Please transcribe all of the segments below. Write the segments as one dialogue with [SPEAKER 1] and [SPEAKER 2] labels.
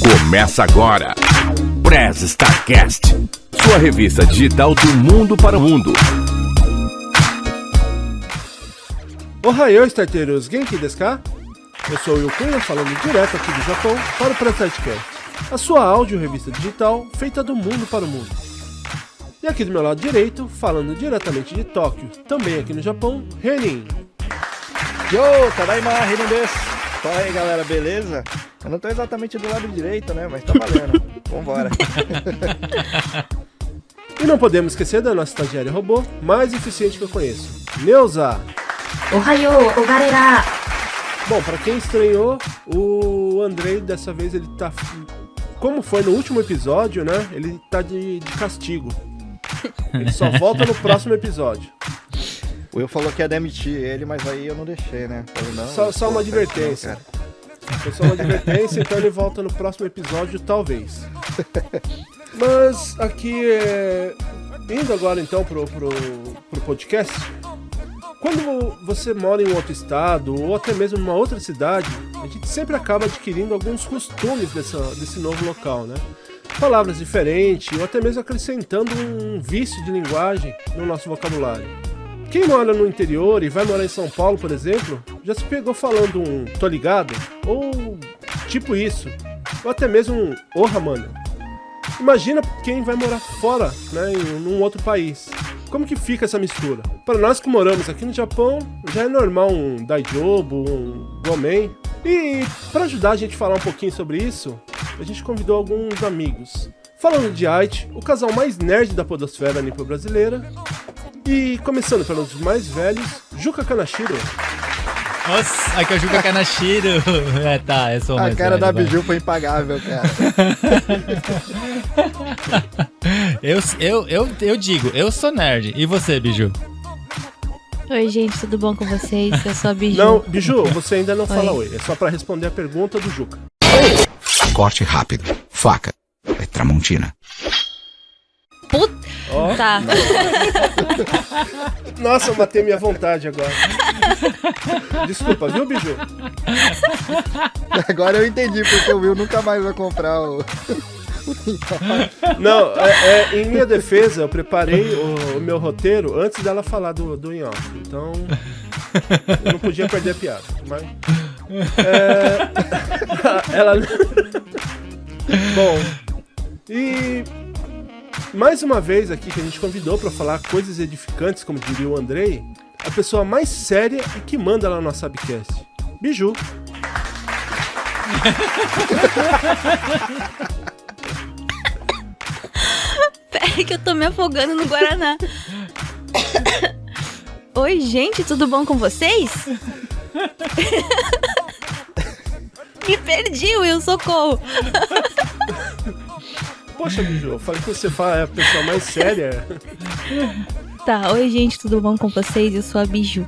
[SPEAKER 1] Começa agora, Press Starcast, sua revista digital do mundo para o mundo.
[SPEAKER 2] Ohayou, starteiros, Genki desu ka? Eu sou o Will Cunha, falando direto aqui do Japão para o Press Starcast, a sua áudio revista digital feita do mundo para o mundo. E aqui do meu lado direito, falando diretamente de Tóquio, também aqui no Japão, Renin.
[SPEAKER 3] Yo, tadaima, Renin desu. Fala aí, galera, beleza? Eu não tô exatamente do lado direito, né, mas tá valendo. Vambora.
[SPEAKER 2] E não podemos esquecer da nossa estagiária robô mais eficiente que eu conheço, Neuza.
[SPEAKER 4] Ohayou, o galera!
[SPEAKER 2] Bom, pra quem estranhou, o Andrei dessa vez ele tá... Como foi no último episódio, né? Ele tá de castigo. Ele só volta no próximo episódio.
[SPEAKER 3] O Will falou que ia demitir ele, mas aí eu não deixei, né? Falei, não,
[SPEAKER 2] só uma advertência. Foi só uma advertência, então ele volta no próximo episódio, talvez. Mas aqui, indo agora então pro podcast, quando você mora em um outro estado ou até mesmo numa outra cidade, a gente sempre acaba adquirindo alguns costumes desse novo local, né? Palavras diferentes ou até mesmo acrescentando um vício de linguagem no nosso vocabulário. Quem mora no interior e vai morar em São Paulo, por exemplo, já se pegou falando um tô ligado, ou tipo isso, ou até mesmo um orra, mano. Imagina quem vai morar fora, né, em um outro país. Como que fica essa mistura? Para nós que moramos aqui no Japão, já é normal um daijobu, um gomen. E para ajudar a gente a falar um pouquinho sobre isso, a gente convidou alguns amigos. Falando de Aichi, o casal mais nerd da podosfera nipo-brasileira. E começando pelos mais velhos, Juca Kanashiro.
[SPEAKER 5] Nossa, aqui é o Juca Kanashiro. Tá, eu sou o mais
[SPEAKER 3] A cara
[SPEAKER 5] velho,
[SPEAKER 3] da
[SPEAKER 5] vai.
[SPEAKER 3] Biju foi impagável, cara.
[SPEAKER 5] Eu digo, eu sou nerd. E você, Biju?
[SPEAKER 4] Oi, gente, tudo bom com vocês? Eu sou a Biju.
[SPEAKER 2] Não, Biju, você ainda não fala oi. É só pra responder a pergunta do Juca.
[SPEAKER 6] Corte rápido. Faca. É Tramontina.
[SPEAKER 4] Puta!
[SPEAKER 2] Oh.
[SPEAKER 4] Tá.
[SPEAKER 2] Nossa, eu matei minha vontade agora. Desculpa, viu, Biju?
[SPEAKER 3] Agora eu entendi porque o Will nunca mais vai comprar o...
[SPEAKER 2] Não, em minha defesa, eu preparei o meu roteiro antes dela falar do in-off. Então, eu não podia perder a piada. Mas, ela... Bom, e... mais uma vez aqui que a gente convidou para falar coisas edificantes, como diria o Andrei, a pessoa mais séria e que manda lá no nosso Subcast, Biju.
[SPEAKER 4] Peraí que eu tô me afogando no Guaraná. Oi, gente, tudo bom com vocês? Me perdi, Will, socorro.
[SPEAKER 2] Poxa, Biju, eu falei que você fala é a pessoa mais séria.
[SPEAKER 4] Tá, oi, gente, tudo bom com vocês? Eu sou a Biju.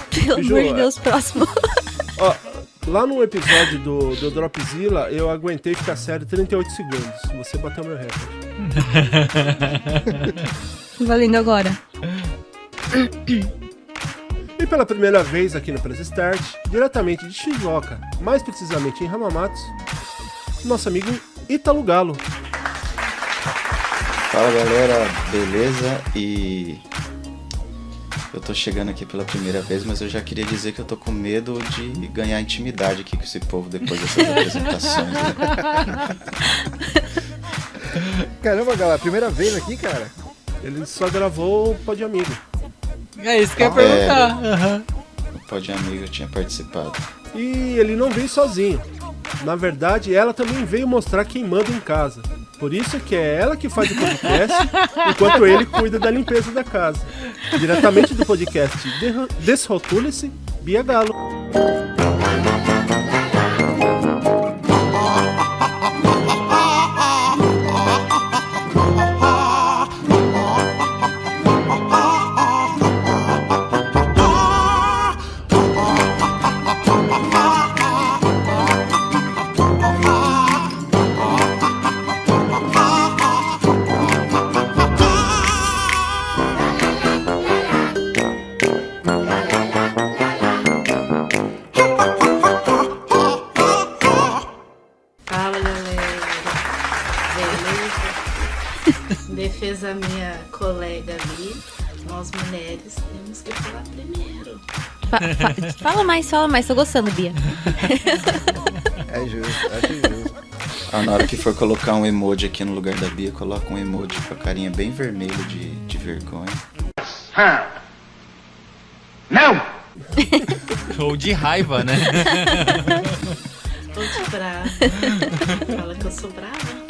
[SPEAKER 4] Pelo
[SPEAKER 2] Biju,
[SPEAKER 4] amor de Deus, próximo.
[SPEAKER 2] Ó, lá no episódio do Dropzilla, eu aguentei ficar sério 38 segundos. Você bateu meu recorde.
[SPEAKER 4] Valendo agora.
[SPEAKER 2] E pela primeira vez aqui no Press Start, diretamente de Shizuoka, mais precisamente em Hamamatsu, nosso amigo Ítalo Galo.
[SPEAKER 7] Fala galera, beleza? E eu tô chegando aqui pela primeira vez, mas eu já queria dizer que eu tô com medo de ganhar intimidade aqui com esse povo depois dessas apresentações. Né?
[SPEAKER 3] Caramba, galera, primeira vez aqui, cara.
[SPEAKER 2] Ele só gravou o Pod Amigo.
[SPEAKER 5] É isso que eu ia perguntar. Uhum.
[SPEAKER 7] O Pod Amigo eu tinha participado.
[SPEAKER 2] E ele não veio sozinho. Na verdade, ela também veio mostrar quem manda em casa. Por isso que é ela que faz o podcast, enquanto ele cuida da limpeza da casa. Diretamente do podcast Desrotule-se, Bia Galo.
[SPEAKER 8] defesa da minha colega ali, nós mulheres temos que falar primeiro.
[SPEAKER 4] Fala mais, tô gostando, Bia.
[SPEAKER 3] É justo, acho justo.
[SPEAKER 7] Na hora que for colocar um emoji aqui no lugar da Bia, coloca um emoji com a carinha bem vermelha de vergonha.
[SPEAKER 1] Não!
[SPEAKER 5] Ou de raiva, né?
[SPEAKER 8] Tô de brava. Fala que eu sou brava?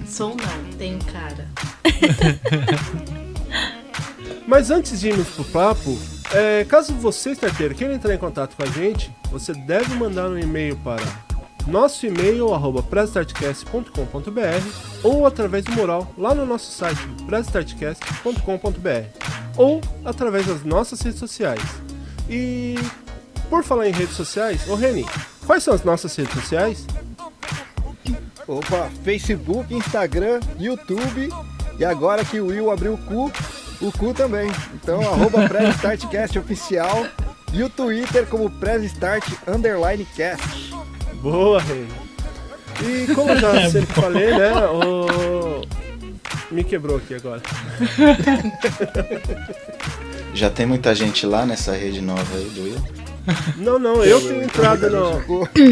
[SPEAKER 8] Sou não, tenho cara.
[SPEAKER 2] Mas antes de irmos pro papo, caso você, starteiro, queira entrar em contato com a gente, você deve mandar um e-mail para nosso e-mail, @presstartcast.com.br, ou através do mural lá no nosso site, presstartcast.com.br, ou através das nossas redes sociais. E por falar em redes sociais, ô Reni, quais são as nossas redes sociais?
[SPEAKER 3] Opa, Facebook, Instagram, YouTube, e agora que o Will abriu o cu também. Então, @PressStartCast oficial, e o Twitter como PressStart_cast.
[SPEAKER 2] Boa, Reni. E como eu já sempre falei, né, me quebrou aqui agora.
[SPEAKER 7] Já tem muita gente lá nessa rede nova aí do Will?
[SPEAKER 2] Não, eu tenho entrado no...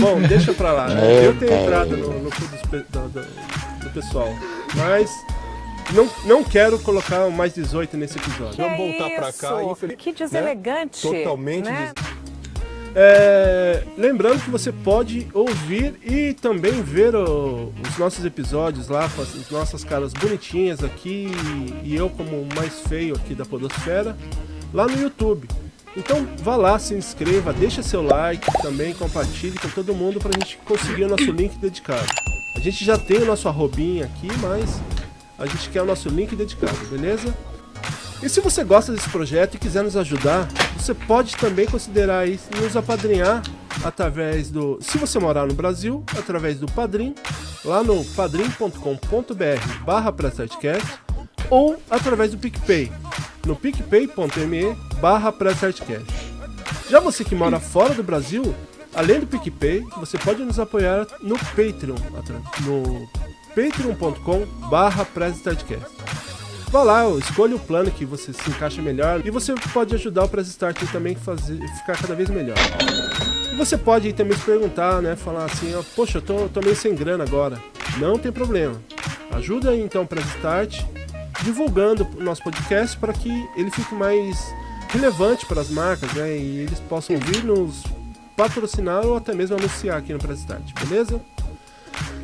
[SPEAKER 2] Bom, deixa pra lá, né? Eu tenho entrado no cu do pessoal, mas não quero colocar o mais 18 nesse episódio.
[SPEAKER 9] Vamos voltar pra cá, infelizmente. Que deselegante. Né? Totalmente. Né?
[SPEAKER 2] Lembrando que você pode ouvir e também ver os nossos episódios lá com as nossas caras bonitinhas aqui e eu como o mais feio aqui da podosfera lá no YouTube. Então vá lá, se inscreva, deixa seu like, também compartilhe com todo mundo pra gente conseguir o nosso link dedicado. A gente já tem o nosso arrobinha aqui, mas a gente quer o nosso link dedicado, beleza? E se você gosta desse projeto e quiser nos ajudar, você pode também considerar aí nos apadrinhar através do... Se você morar no Brasil, através do Padrim, lá no padrim.com.br/PressStartCast, ou através do PicPay, no picpay.me/PressStartCast. Já você que mora fora do Brasil, além do PicPay, você pode nos apoiar no Patreon, no patreon.com/PressStartCast. Vá lá, escolha o plano que você se encaixa melhor e você pode ajudar o Press Start também a ficar cada vez melhor. E você pode também se perguntar, né, falar assim, poxa, eu tô meio sem grana agora. Não tem problema. Ajuda aí então o Press Start divulgando o nosso podcast para que ele fique mais relevante para as marcas, né, e eles possam vir nos patrocinar ou até mesmo anunciar aqui no Press Start, beleza?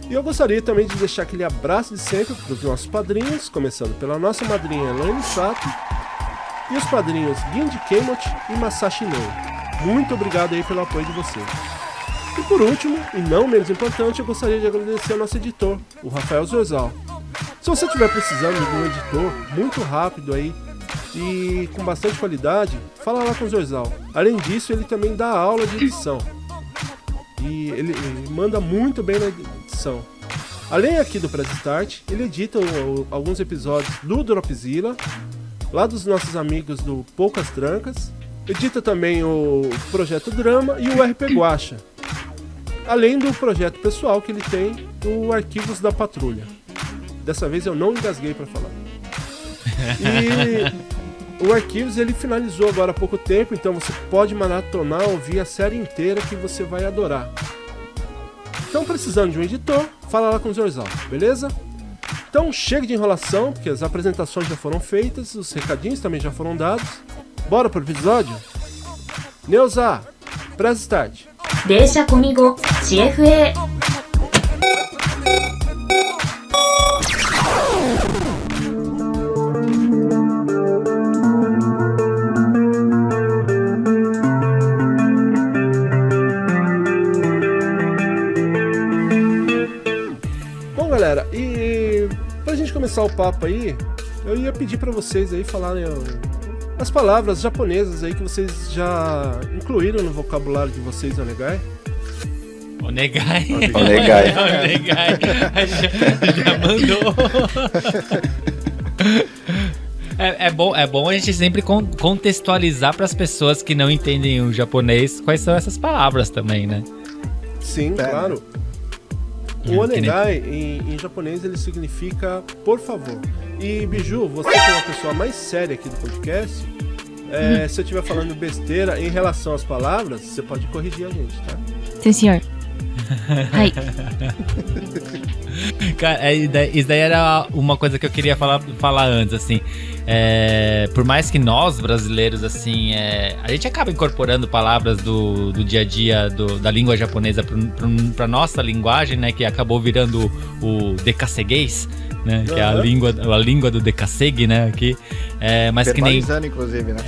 [SPEAKER 2] E eu gostaria também de deixar aquele abraço de sempre para os nossos padrinhos, começando pela nossa madrinha Elaine Sato e os padrinhos Gindi Kemot e Masashi Inoue. Muito obrigado aí pelo apoio de vocês. E por último, e não menos importante, eu gostaria de agradecer ao nosso editor, o Rafael Zorzal. Se você estiver precisando de um editor muito rápido aí e com bastante qualidade, fala lá com o Zorzal. Além disso, ele também dá aula de edição. E ele manda muito bem na edição. Além aqui do Press Start, ele edita alguns episódios do Dropzilla, lá dos nossos amigos do Poucas Trancas. Edita também o Projeto Drama e o RP Guacha. Além do projeto pessoal que ele tem, o Arquivos da Patrulha. Dessa vez eu não engasguei para falar. E o Arquivos ele finalizou agora há pouco tempo, então você pode maratonar, ouvir a série inteira que você vai adorar. Então, precisando de um editor, fala lá com o Zorzal, beleza? Então, chega de enrolação, porque as apresentações já foram feitas, os recadinhos também já foram dados. Bora pro episódio? Neuza, Press Start.
[SPEAKER 10] Deixa comigo, CFE.
[SPEAKER 2] Galera, e pra gente começar o papo aí, eu ia pedir pra vocês aí falarem as palavras japonesas aí que vocês já incluíram no vocabulário de vocês, Onegai.
[SPEAKER 5] Onegai.
[SPEAKER 7] Onegai.
[SPEAKER 5] Onegai. Já mandou. É bom a gente sempre contextualizar para as pessoas que não entendem o japonês quais são essas palavras também, né?
[SPEAKER 2] Sim, claro. O onegai, em japonês, ele significa por favor. E, Biju, você que é uma pessoa mais séria aqui do podcast, se eu estiver falando besteira em relação às palavras, você pode corrigir a gente, tá?
[SPEAKER 4] Sim, senhor. Ai.
[SPEAKER 5] Cara, isso daí era uma coisa que eu queria falar antes, assim. Por mais que nós, brasileiros, assim, a gente acaba incorporando palavras do dia a dia da língua japonesa pra nossa linguagem, né? Que acabou virando o decaceguês, né? Que é a língua do decassegue, né? Aqui. Mas que nem...
[SPEAKER 3] inclusive, né?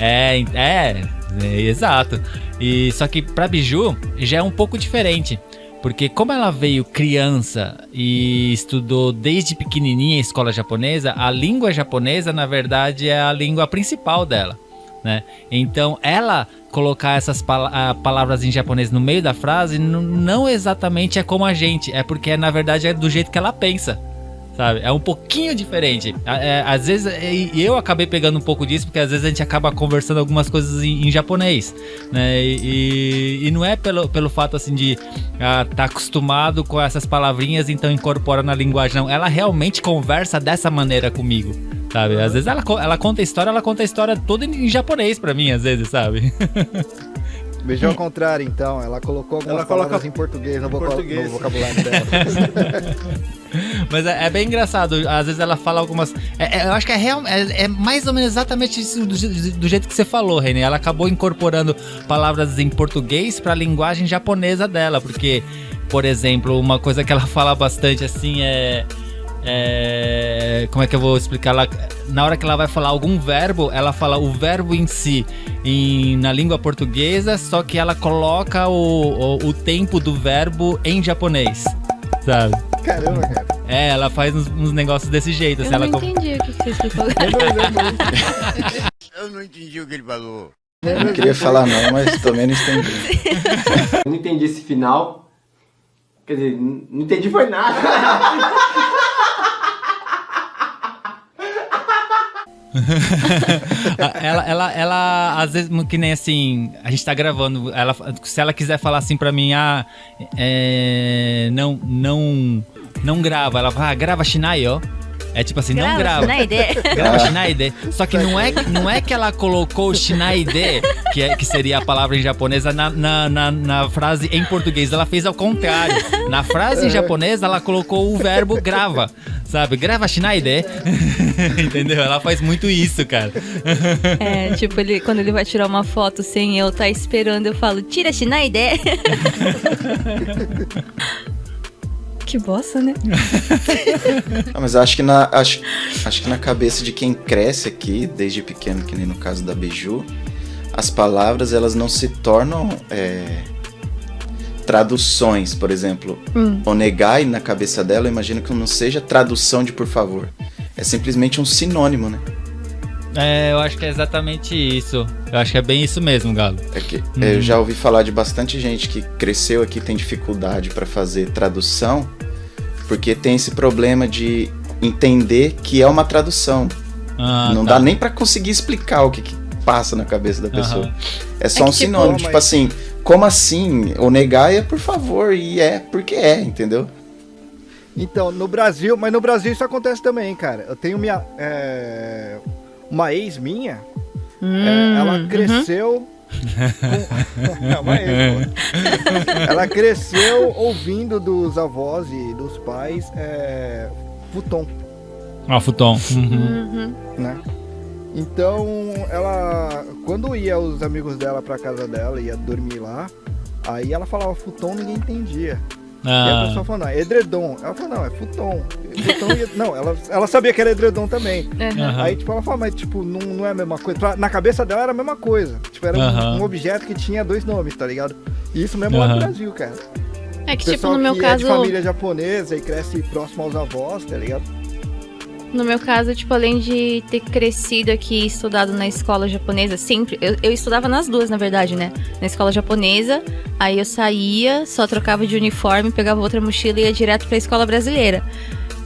[SPEAKER 5] Exato. E só que pra Biju já é um pouco diferente. Porque como ela veio criança e estudou desde pequenininha a escola japonesa, a língua japonesa, na verdade, é a língua principal dela, né? Então, ela colocar essas palavras em japonês no meio da frase não exatamente é como a gente, é porque, na verdade, é do jeito que ela pensa. Sabe? É um pouquinho diferente. Às vezes, eu acabei pegando um pouco disso, porque às vezes a gente acaba conversando algumas coisas em japonês, né? E não é pelo fato, assim, de tá acostumado com essas palavrinhas, então incorpora na linguagem, não. Ela realmente conversa dessa maneira comigo, sabe? Às vezes ela conta a história toda em japonês pra mim, às vezes, sabe?
[SPEAKER 3] Beijou ao contrário, então. Ela colocou algumas palavras em português no vocabulário dela.
[SPEAKER 5] Mas é bem engraçado. Às vezes ela fala algumas... eu acho que é mais ou menos exatamente isso do jeito que você falou, Renê. Ela acabou incorporando palavras em português pra linguagem japonesa dela. Porque, por exemplo, uma coisa que ela fala bastante assim como é que eu vou explicar? Na hora que ela vai falar algum verbo, ela fala o verbo em si na língua portuguesa, só que ela coloca o tempo do verbo em japonês, sabe?
[SPEAKER 3] Caramba, cara.
[SPEAKER 5] Ela faz uns negócios desse jeito.
[SPEAKER 4] Eu
[SPEAKER 5] assim,
[SPEAKER 4] não entendi o que você falou.
[SPEAKER 11] Eu não entendi o que ele falou.
[SPEAKER 7] Eu não queria falar não, mas também não entendi.
[SPEAKER 12] Eu não entendi esse final. Quer dizer, não entendi foi nada.
[SPEAKER 5] ela às vezes, que nem assim, a gente tá gravando, se ela quiser falar assim pra mim, não grava, ela fala, grava shinai, ó. É tipo assim, não grava. Grava shinaide. Só que não é que ela colocou shinaide, que seria a palavra em japonesa, na frase em português. Ela fez ao contrário. Na frase em japonesa, ela colocou o verbo grava. Sabe? Grava shinaide. Entendeu? Ela faz muito isso, cara.
[SPEAKER 4] Tipo, quando ele vai tirar uma foto sem eu estar esperando, eu falo, tira shinaide. Que bosta, né?
[SPEAKER 7] Mas acho que na cabeça de quem cresce aqui, desde pequeno, que nem no caso da Biju, as palavras, elas não se tornam traduções, por exemplo. Onegai, na cabeça dela, eu imagino que não seja tradução de por favor. É simplesmente um sinônimo, né?
[SPEAKER 5] Eu acho que é exatamente isso. Eu acho que é bem isso mesmo, Galo.
[SPEAKER 7] Eu já ouvi falar de bastante gente que cresceu aqui, tem dificuldade para fazer tradução, porque tem esse problema de entender que é uma tradução. Não dá nem para conseguir explicar o que passa na cabeça da pessoa. É só um sinônimo, tipo assim, como assim? Onegai é por favor, e é porque é, entendeu?
[SPEAKER 3] Então, no Brasil isso acontece também, cara. Eu tenho uma ex minha, ela cresceu ela cresceu ouvindo dos avós e dos pais futon.
[SPEAKER 5] Futon.
[SPEAKER 3] Né? Então, ela, quando ia os amigos dela pra casa dela, ia dormir lá, aí ela falava futon, ninguém entendia. E a pessoa falou, não, é edredom. Ela falou, não, é futon. Não, ela sabia que era edredom também. Aí, tipo, ela falou, mas, tipo, não é a mesma coisa. Na cabeça dela era a mesma coisa. Tipo, era um objeto que tinha dois nomes, tá ligado? E isso mesmo lá no Brasil, cara.
[SPEAKER 4] É que, tipo, no meu caso...
[SPEAKER 3] é de família japonesa e cresce próximo aos avós, tá ligado?
[SPEAKER 4] No meu caso, tipo, além de ter crescido aqui e estudado na escola japonesa, sempre... Eu estudava nas duas, na verdade, né? Na escola japonesa, aí eu saía, só trocava de uniforme, pegava outra mochila e ia direto pra escola brasileira.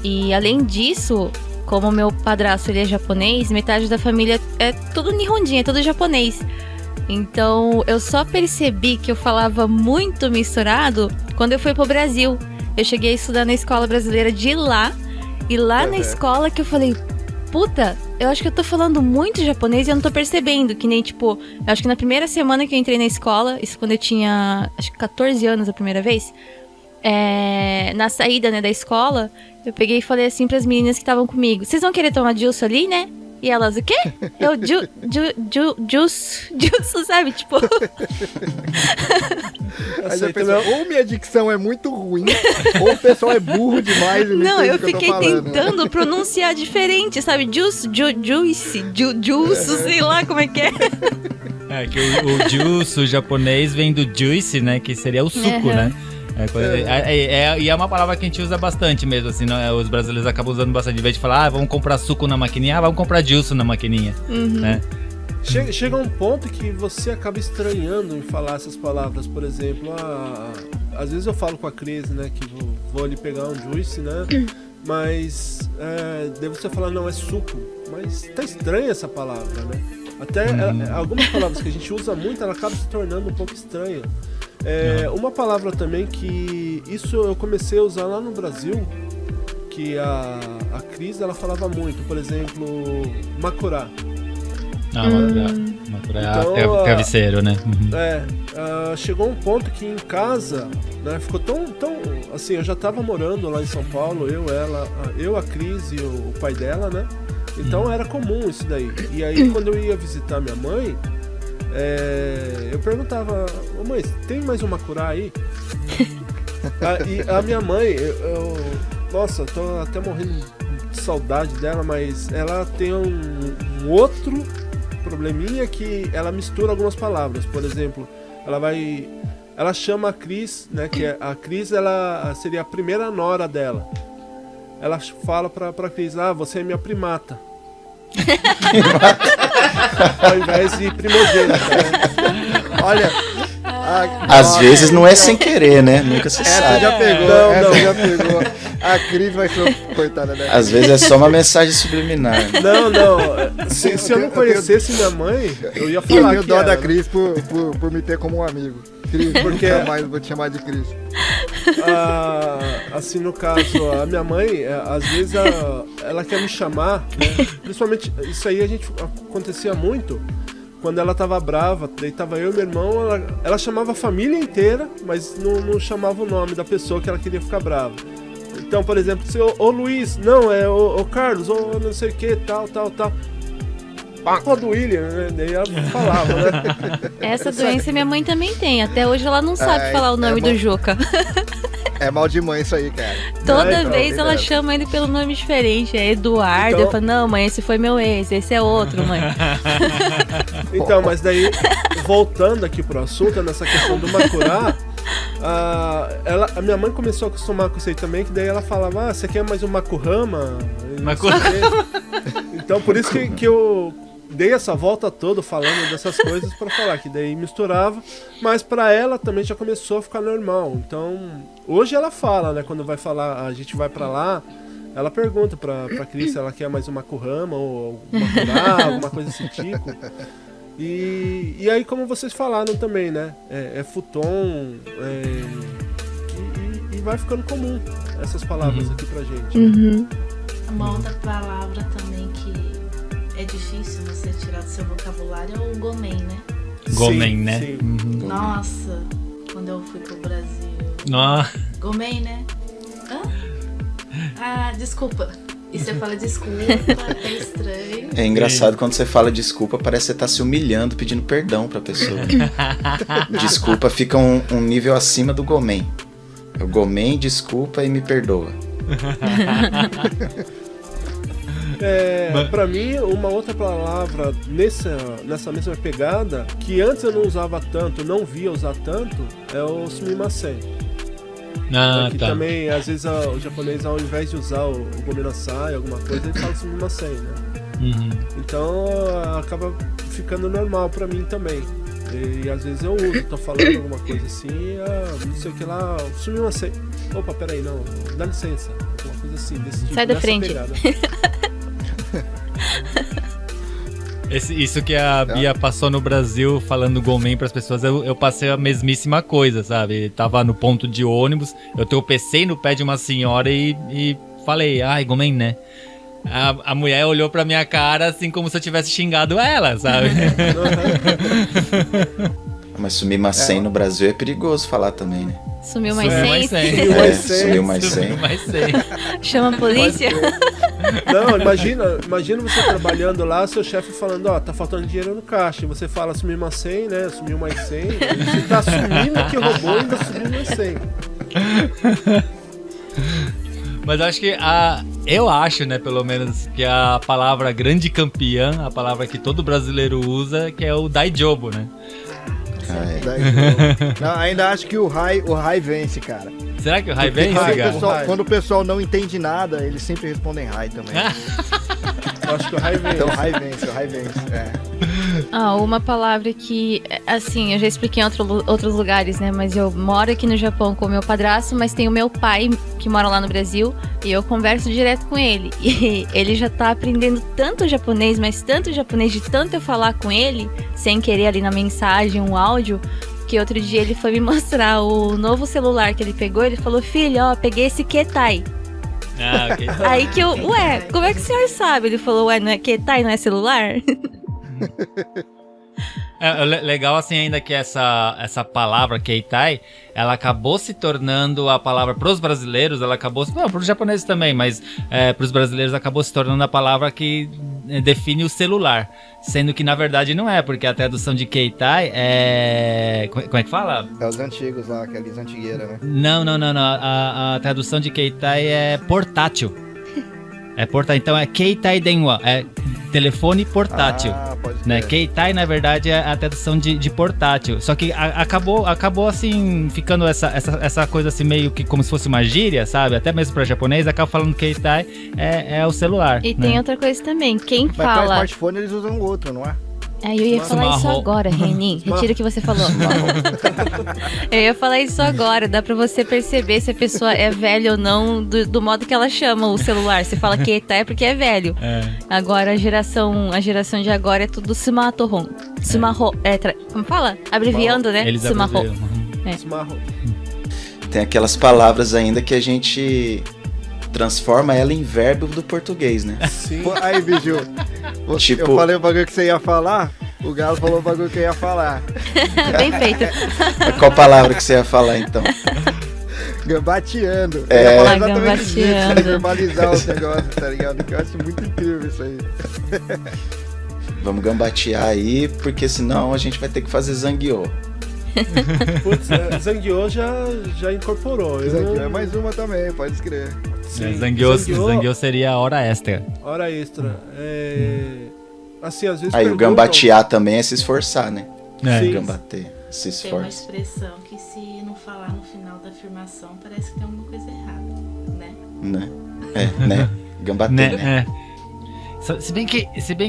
[SPEAKER 4] E, além disso, como meu padrasto, ele é japonês, metade da família é tudo nihonjin, é tudo japonês. Então, eu só percebi que eu falava muito misturado quando eu fui pro Brasil. Eu cheguei a estudar na escola brasileira de lá, e lá na escola que eu falei, puta, eu acho que eu tô falando muito japonês e eu não tô percebendo. Que nem, tipo, eu acho que na primeira semana que eu entrei na escola, isso quando eu tinha, acho que 14 anos a primeira vez, na saída, né, da escola, eu peguei e falei assim pras meninas que estavam comigo: vocês vão querer tomar juice ali, né? E elas, o quê? Eu, juice, sabe? Tipo...
[SPEAKER 3] Aí pensa, ou minha dicção é muito ruim, ou o pessoal é burro demais e
[SPEAKER 4] não, eu
[SPEAKER 3] fiquei
[SPEAKER 4] tentando pronunciar diferente, sabe? Juice, sei lá como é que é.
[SPEAKER 5] É que o juice, o japonês, vem do juice, né? Que seria o suco, né? E é uma palavra que a gente usa bastante mesmo, assim, né? Os brasileiros acabam usando bastante. Em vez de falar, vamos comprar suco na maquininha, vamos comprar juice na maquininha, né?
[SPEAKER 2] Chega um ponto que você acaba estranhando em falar essas palavras. Por exemplo, às vezes eu falo com a Cris, né, que vou ali pegar um juice, né, mas daí você fala, não, é suco, mas tá estranha essa palavra, né? Até algumas palavras que a gente usa muito, ela acaba se tornando um pouco estranha. Uma palavra também que isso eu comecei a usar lá no Brasil, que a Cris, ela falava muito, por exemplo, makurá.
[SPEAKER 5] Makurá é o travesseiro, né?
[SPEAKER 2] Chegou um ponto que em casa, né, ficou tão assim, eu já tava morando lá em São Paulo, eu, a Cris e o pai dela, né? Então era comum isso daí. E aí quando eu ia visitar minha mãe, eu perguntava: ô mãe, tem mais um makurá aí? E a minha mãe, nossa, tô até morrendo de saudade dela, mas ela tem um outro probleminha, que ela mistura algumas palavras. Por exemplo, ela chama a Cris, né, que a Cris, ela seria a primeira nora dela. Ela fala pra Cris: você é minha primata. Ao invés de primogênita, né?
[SPEAKER 3] Olha,
[SPEAKER 7] às vezes não é sem querer, né? Nunca se sabe.
[SPEAKER 3] Já pegou, já pegou. A Cris vai ser coitada dela.
[SPEAKER 7] Às vezes é só uma mensagem subliminar.
[SPEAKER 2] Não. Se eu não conhecesse minha mãe, eu ia falar.
[SPEAKER 3] Eu tenho dó da Cris por me ter como um amigo. Cris, porque vou te chamar de Cris.
[SPEAKER 2] Assim, no caso, a minha mãe, às vezes ela quer me chamar, né? Principalmente, isso aí acontecia muito quando ela tava brava. Daí tava eu e meu irmão, ela chamava a família inteira, mas não chamava o nome da pessoa que ela queria ficar brava. Então, por exemplo, se ô Luiz, não, é o Carlos, ou não sei o que, tal. Pô, do William, né? Daí ela falava, né?
[SPEAKER 4] Essa doença minha mãe também tem. Até hoje ela não sabe falar o nome do Juca.
[SPEAKER 3] É mal de mãe isso aí, cara.
[SPEAKER 4] Toda vez ela chama ele pelo nome diferente. É Eduardo.
[SPEAKER 2] Então...
[SPEAKER 4] Eu falo: não, mãe, esse foi meu ex, esse é outro, mãe.
[SPEAKER 2] Então, mas daí, voltando aqui pro assunto, nessa questão do makurá, a minha mãe começou a acostumar com isso aí também, que daí ela falava: você quer mais um makurama? Então, por isso que eu dei essa volta toda falando dessas coisas pra falar, que daí misturava, mas pra ela também já começou a ficar normal. Então, hoje ela fala, né, quando vai falar, a gente vai pra lá, ela pergunta pra Cris se ela quer mais uma makurama ou makurá, alguma coisa desse tipo. E aí, como vocês falaram também, né, é futon, e vai ficando comum essas palavras aqui pra gente.
[SPEAKER 8] Uma outra palavra também que é difícil você tirar do seu vocabulário é o gomen, né?
[SPEAKER 5] Gomen, né?
[SPEAKER 2] Sim.
[SPEAKER 8] Nossa, quando eu fui pro Brasil. Gomen, né? Desculpa. E você fala desculpa, é estranho.
[SPEAKER 7] É engraçado quando você fala desculpa, parece que você tá se humilhando, pedindo perdão pra pessoa. Desculpa fica um nível acima do gomen. O gomen, desculpa e me perdoa.
[SPEAKER 2] Pra mim, uma outra palavra nessa mesma pegada, que antes eu não usava tanto, não via usar tanto, é o sumimasen. Que também, às vezes, o japonês, ao invés de usar o gomenasai, alguma coisa, ele fala sumimasen, né? Então, acaba ficando normal pra mim também. E às vezes eu uso, tô falando alguma coisa assim, não sei o que lá, sumimasen. Opa, peraí, não, dá licença. Alguma coisa assim, desse tipo.
[SPEAKER 4] Sai da frente.
[SPEAKER 5] Isso que a Bia passou no Brasil falando gomen pras pessoas, eu passei a mesmíssima coisa, sabe? Tava no ponto de ônibus, eu tropecei no pé de uma senhora e falei: ai, gomen, né? A mulher olhou pra minha cara assim como se eu tivesse xingado ela, sabe?
[SPEAKER 7] Mas sumimasen no Brasil é perigoso falar também, né?
[SPEAKER 4] Sumiu mais 100?
[SPEAKER 7] Sumiu mais 100.
[SPEAKER 4] Chama a polícia?
[SPEAKER 2] Não, imagina você trabalhando lá, seu chefe falando, ó, tá faltando dinheiro no caixa. E você fala, sumiu mais 100, né? Sumiu mais 100. Você tá assumindo que roubou e ainda sumiu mais 100.
[SPEAKER 5] Mas acho que eu acho, né, pelo menos, que a palavra grande campeã, a palavra que todo brasileiro usa, que é o daijobu, né?
[SPEAKER 3] Não, ainda acho que o Rai vence, cara.
[SPEAKER 5] Será que o Rai vence, cara?
[SPEAKER 3] Quando o pessoal não entende nada, eles sempre respondem Rai também.
[SPEAKER 2] Eu acho que o Rai vence.
[SPEAKER 3] Então o Rai vence.
[SPEAKER 4] Uma palavra que, assim, eu já expliquei em outros lugares, né? Mas eu moro aqui no Japão com o meu padrasto, mas tem o meu pai que mora lá no Brasil e eu converso direto com ele. E ele já tá aprendendo tanto japonês, mas tanto japonês, de tanto eu falar com ele, sem querer ali na mensagem, um áudio, que outro dia ele foi me mostrar o novo celular que ele pegou. Ele falou, filho, ó, peguei esse Ketai.
[SPEAKER 5] Okay.
[SPEAKER 4] Aí que eu, como é que o senhor sabe? Ele falou, não é Ketai, não é celular?
[SPEAKER 5] Legal assim ainda que essa palavra Keitai, ela acabou se tornando a palavra pros brasileiros, pros japoneses também, mas pros brasileiros acabou se tornando a palavra que define o celular, sendo que na verdade não é, porque a tradução de Keitai é... Como é que fala?
[SPEAKER 3] É os antigos lá, aqueles antigueiros, né?
[SPEAKER 5] Não, a tradução de Keitai é portátil. Então é Keitai Denwa, é telefone portátil. Né? Keitai, na verdade, é a tradução de portátil. Só que acabou assim, ficando essa coisa assim, meio que como se fosse uma gíria, sabe? Até mesmo para japonês, acaba falando Keitai é o celular.
[SPEAKER 4] E
[SPEAKER 5] né?
[SPEAKER 4] tem outra coisa também, quem fala...
[SPEAKER 3] Mas para smartphone eles usam o outro, não é?
[SPEAKER 4] Aí eu ia falar isso agora, Renin. Retira o que você falou. Eu ia falar isso agora. Dá pra você perceber se a pessoa é velha ou não do modo que ela chama o celular. Você fala que é porque é velho. Agora a geração de agora é tudo smartphone. Como fala? Abreviando, né?
[SPEAKER 5] Eles
[SPEAKER 4] smartphone.
[SPEAKER 7] Tem aquelas palavras ainda que a gente transforma ela em verbo do português, né?
[SPEAKER 2] Sim.
[SPEAKER 3] Aí, Biju, eu falei o bagulho que você ia falar, o Galo falou o bagulho que eu ia falar.
[SPEAKER 4] Bem feito.
[SPEAKER 7] Qual palavra que você ia falar, então?
[SPEAKER 3] Gambateando.
[SPEAKER 7] Eu
[SPEAKER 3] ia falar exatamente isso,
[SPEAKER 4] gambateando.
[SPEAKER 3] verbalizar os negócios, tá ligado? Que eu acho muito incrível isso aí.
[SPEAKER 7] Vamos gambatear aí, porque senão a gente vai ter que fazer zangueô.
[SPEAKER 2] Putz, Zangueô já incorporou.
[SPEAKER 3] Zangueô é mais uma também, pode escrever.
[SPEAKER 5] Zangueô seria a hora extra.
[SPEAKER 2] Hora extra. Assim, às vezes
[SPEAKER 7] aí o gambatear também é se esforçar, né? Gambater, se esforça.
[SPEAKER 8] Tem uma expressão que se não falar no final da afirmação, parece que tem alguma coisa errada, né?
[SPEAKER 7] Né? Gambater, né?
[SPEAKER 5] Se bem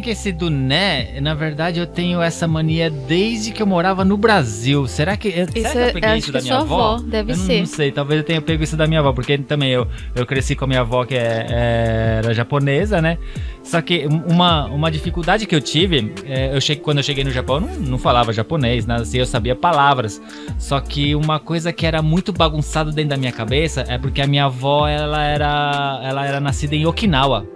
[SPEAKER 5] que esse do né, na verdade eu tenho essa mania desde que eu morava no Brasil. Será que eu peguei isso da minha avó?
[SPEAKER 4] Deve ser.
[SPEAKER 5] Não sei, talvez eu tenha pego isso da minha avó, porque também eu cresci com a minha avó que era japonesa, né? Só que uma dificuldade que eu tive, quando eu cheguei no Japão, eu não falava japonês, nada assim, eu sabia palavras. Só que uma coisa que era muito bagunçada dentro da minha cabeça é porque a minha avó, ela era nascida em Okinawa.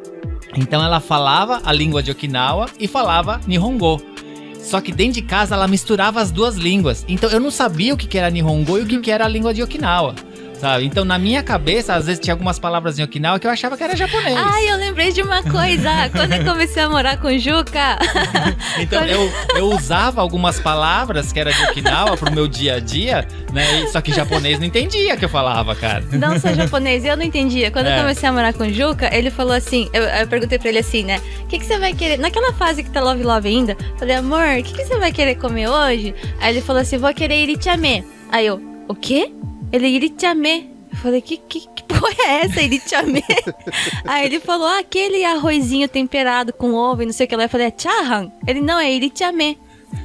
[SPEAKER 5] Então ela falava a língua de Okinawa e falava Nihongo. Só que dentro de casa ela misturava as duas línguas. Então eu não sabia o que era Nihongo e o que era a língua de Okinawa, sabe? Então na minha cabeça, às vezes tinha algumas palavras em Okinawa que eu achava que era japonês.
[SPEAKER 4] Ai, eu lembrei de uma coisa. Quando eu comecei a morar com o Juca...
[SPEAKER 5] Então eu usava algumas palavras que era de Okinawa pro meu dia a dia, né? Só que japonês não entendia o que eu falava, cara.
[SPEAKER 4] Não sou japonês, eu não entendia. Quando eu comecei a morar com o Juca, ele falou assim, eu perguntei pra ele assim, né? O que você vai querer? Naquela fase que tá love ainda, falei, amor, o que você vai querer comer hoje? Aí ele falou assim, vou querer irichame. Aí eu, o quê? Ele, irichame. Eu falei, que porra é essa, irichame? Aí ele falou, aquele arrozinho temperado com ovo e não sei o que lá. Eu falei, é chahan? Ele, não, é irichame.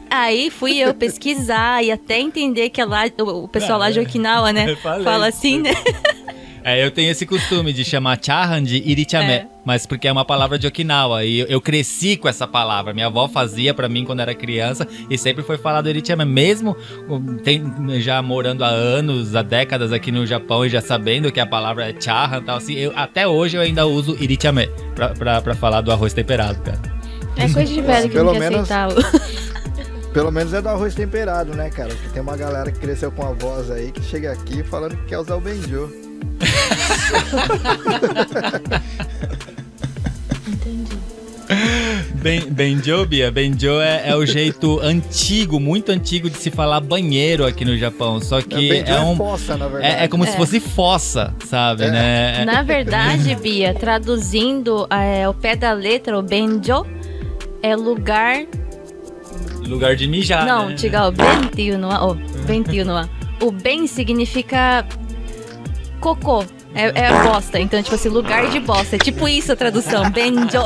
[SPEAKER 4] Aí fui eu pesquisar e até entender que lá, o pessoal lá de Okinawa, né, fala assim, né?
[SPEAKER 5] Eu tenho esse costume de chamar chahan de irichame, mas porque é uma palavra de Okinawa e eu cresci com essa palavra. Minha avó fazia pra mim quando era criança e sempre foi falado irichame, mesmo já morando há anos, há décadas aqui no Japão e já sabendo que a palavra é chahan e tal, assim, até hoje eu ainda uso irichame pra falar do arroz temperado, cara.
[SPEAKER 4] É coisa de velho que não quer aceitar.
[SPEAKER 3] Pelo menos é do arroz temperado, né, cara? Porque tem uma galera que cresceu com a voz aí que chega aqui falando que quer usar o benjo.
[SPEAKER 4] Entendi.
[SPEAKER 5] Benjo, Bia, benjo é o jeito antigo, muito antigo de se falar banheiro aqui no Japão. Só que
[SPEAKER 3] fossa, na verdade.
[SPEAKER 5] É como se fosse fossa, sabe, né?
[SPEAKER 4] Na verdade, Bia, traduzindo ao pé da letra, o benjo é lugar
[SPEAKER 5] de mijar.
[SPEAKER 4] Não,
[SPEAKER 5] né?
[SPEAKER 4] o bentiuno. O ben significa cocô. É a bosta. Então, tipo assim, lugar de bosta. É tipo isso a tradução. Benjo.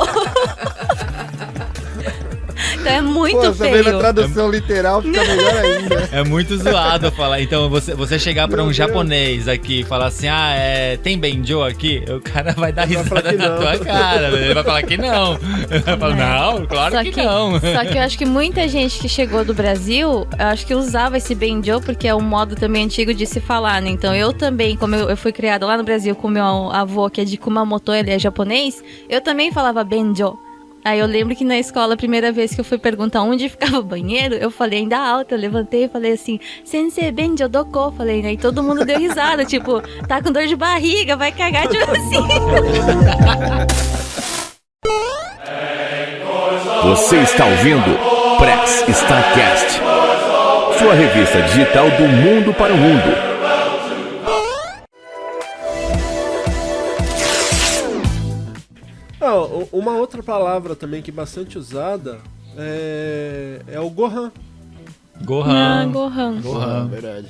[SPEAKER 4] Então é muito feio.
[SPEAKER 3] Vendo a tradução literal fica melhor ainda.
[SPEAKER 5] É muito zoado falar. Então, você chegar pra um japonês aqui e falar assim, tem benjo aqui? O cara vai dar risada na tua cara. Ele vai falar que não. Ele vai falar, não, claro que não.
[SPEAKER 4] Só que eu acho que muita gente que chegou do Brasil, eu acho que usava esse benjo, porque é um modo também antigo de se falar, né? Então eu também, como eu fui criada lá no Brasil com meu avô, que é de Kumamoto, ele é japonês, eu também falava benjo. Aí eu lembro que na escola, a primeira vez que eu fui perguntar onde ficava o banheiro, eu falei ainda alto, eu levantei e falei assim, Sensei benjo doko, falei, né? E todo mundo deu risada, tipo, tá com dor de barriga, vai cagar, tipo assim.
[SPEAKER 1] Você está ouvindo Press Starcast, sua revista digital do mundo para o mundo.
[SPEAKER 2] Uma outra palavra também que é bastante usada é o Gohan.
[SPEAKER 4] Gohan.
[SPEAKER 3] Verdade.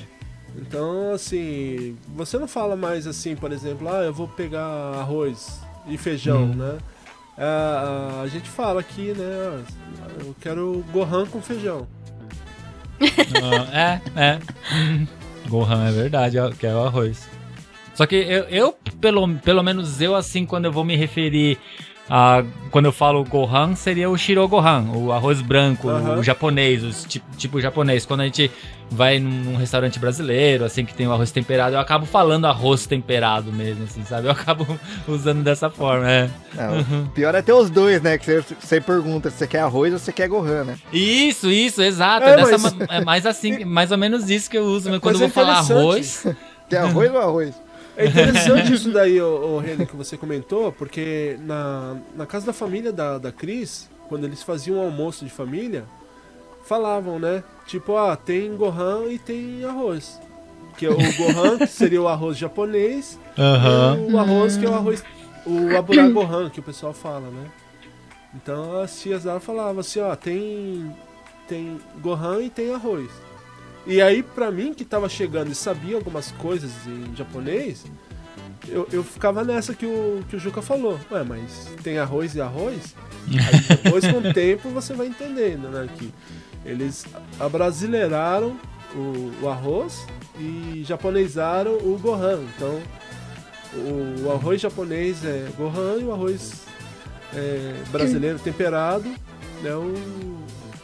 [SPEAKER 2] Então, assim, você não fala mais assim, por exemplo, eu vou pegar arroz e feijão, né? A gente fala aqui, né? Eu quero Gohan com feijão.
[SPEAKER 5] Gohan é verdade, que é o arroz. Só que eu pelo menos eu, assim, quando eu vou me referir quando eu falo Gohan, seria o Shiro Gohan, o arroz branco, o japonês, tipo japonês. Quando a gente vai num restaurante brasileiro, assim, que tem o arroz temperado, eu acabo falando arroz temperado mesmo, assim, sabe? Eu acabo usando dessa forma,
[SPEAKER 3] O pior é ter os dois, né? Que você pergunta se você quer arroz ou se você quer Gohan, né?
[SPEAKER 5] Isso, exato. É mais assim, mais ou menos isso que eu uso. Mas quando eu vou falar arroz...
[SPEAKER 3] Quer arroz ou arroz?
[SPEAKER 2] É interessante isso daí, o Reni, que você comentou, porque na casa da família da Cris, quando eles faziam um almoço de família, falavam, né? Tipo, tem Gohan e tem arroz. Que o Gohan que seria o arroz japonês, e o arroz que é o arroz, o Abura Gohan, que o pessoal fala, né? Então as tias lá falavam assim, tem Gohan e tem arroz. E aí, pra mim, que tava chegando e sabia algumas coisas em japonês, eu ficava nessa que o Juca falou. Mas tem arroz e arroz? Aí depois, com o tempo, você vai entendendo, né? Que eles abrasileiraram o arroz e japonesaram o Gohan. Então, o arroz japonês é Gohan e o arroz brasileiro temperado é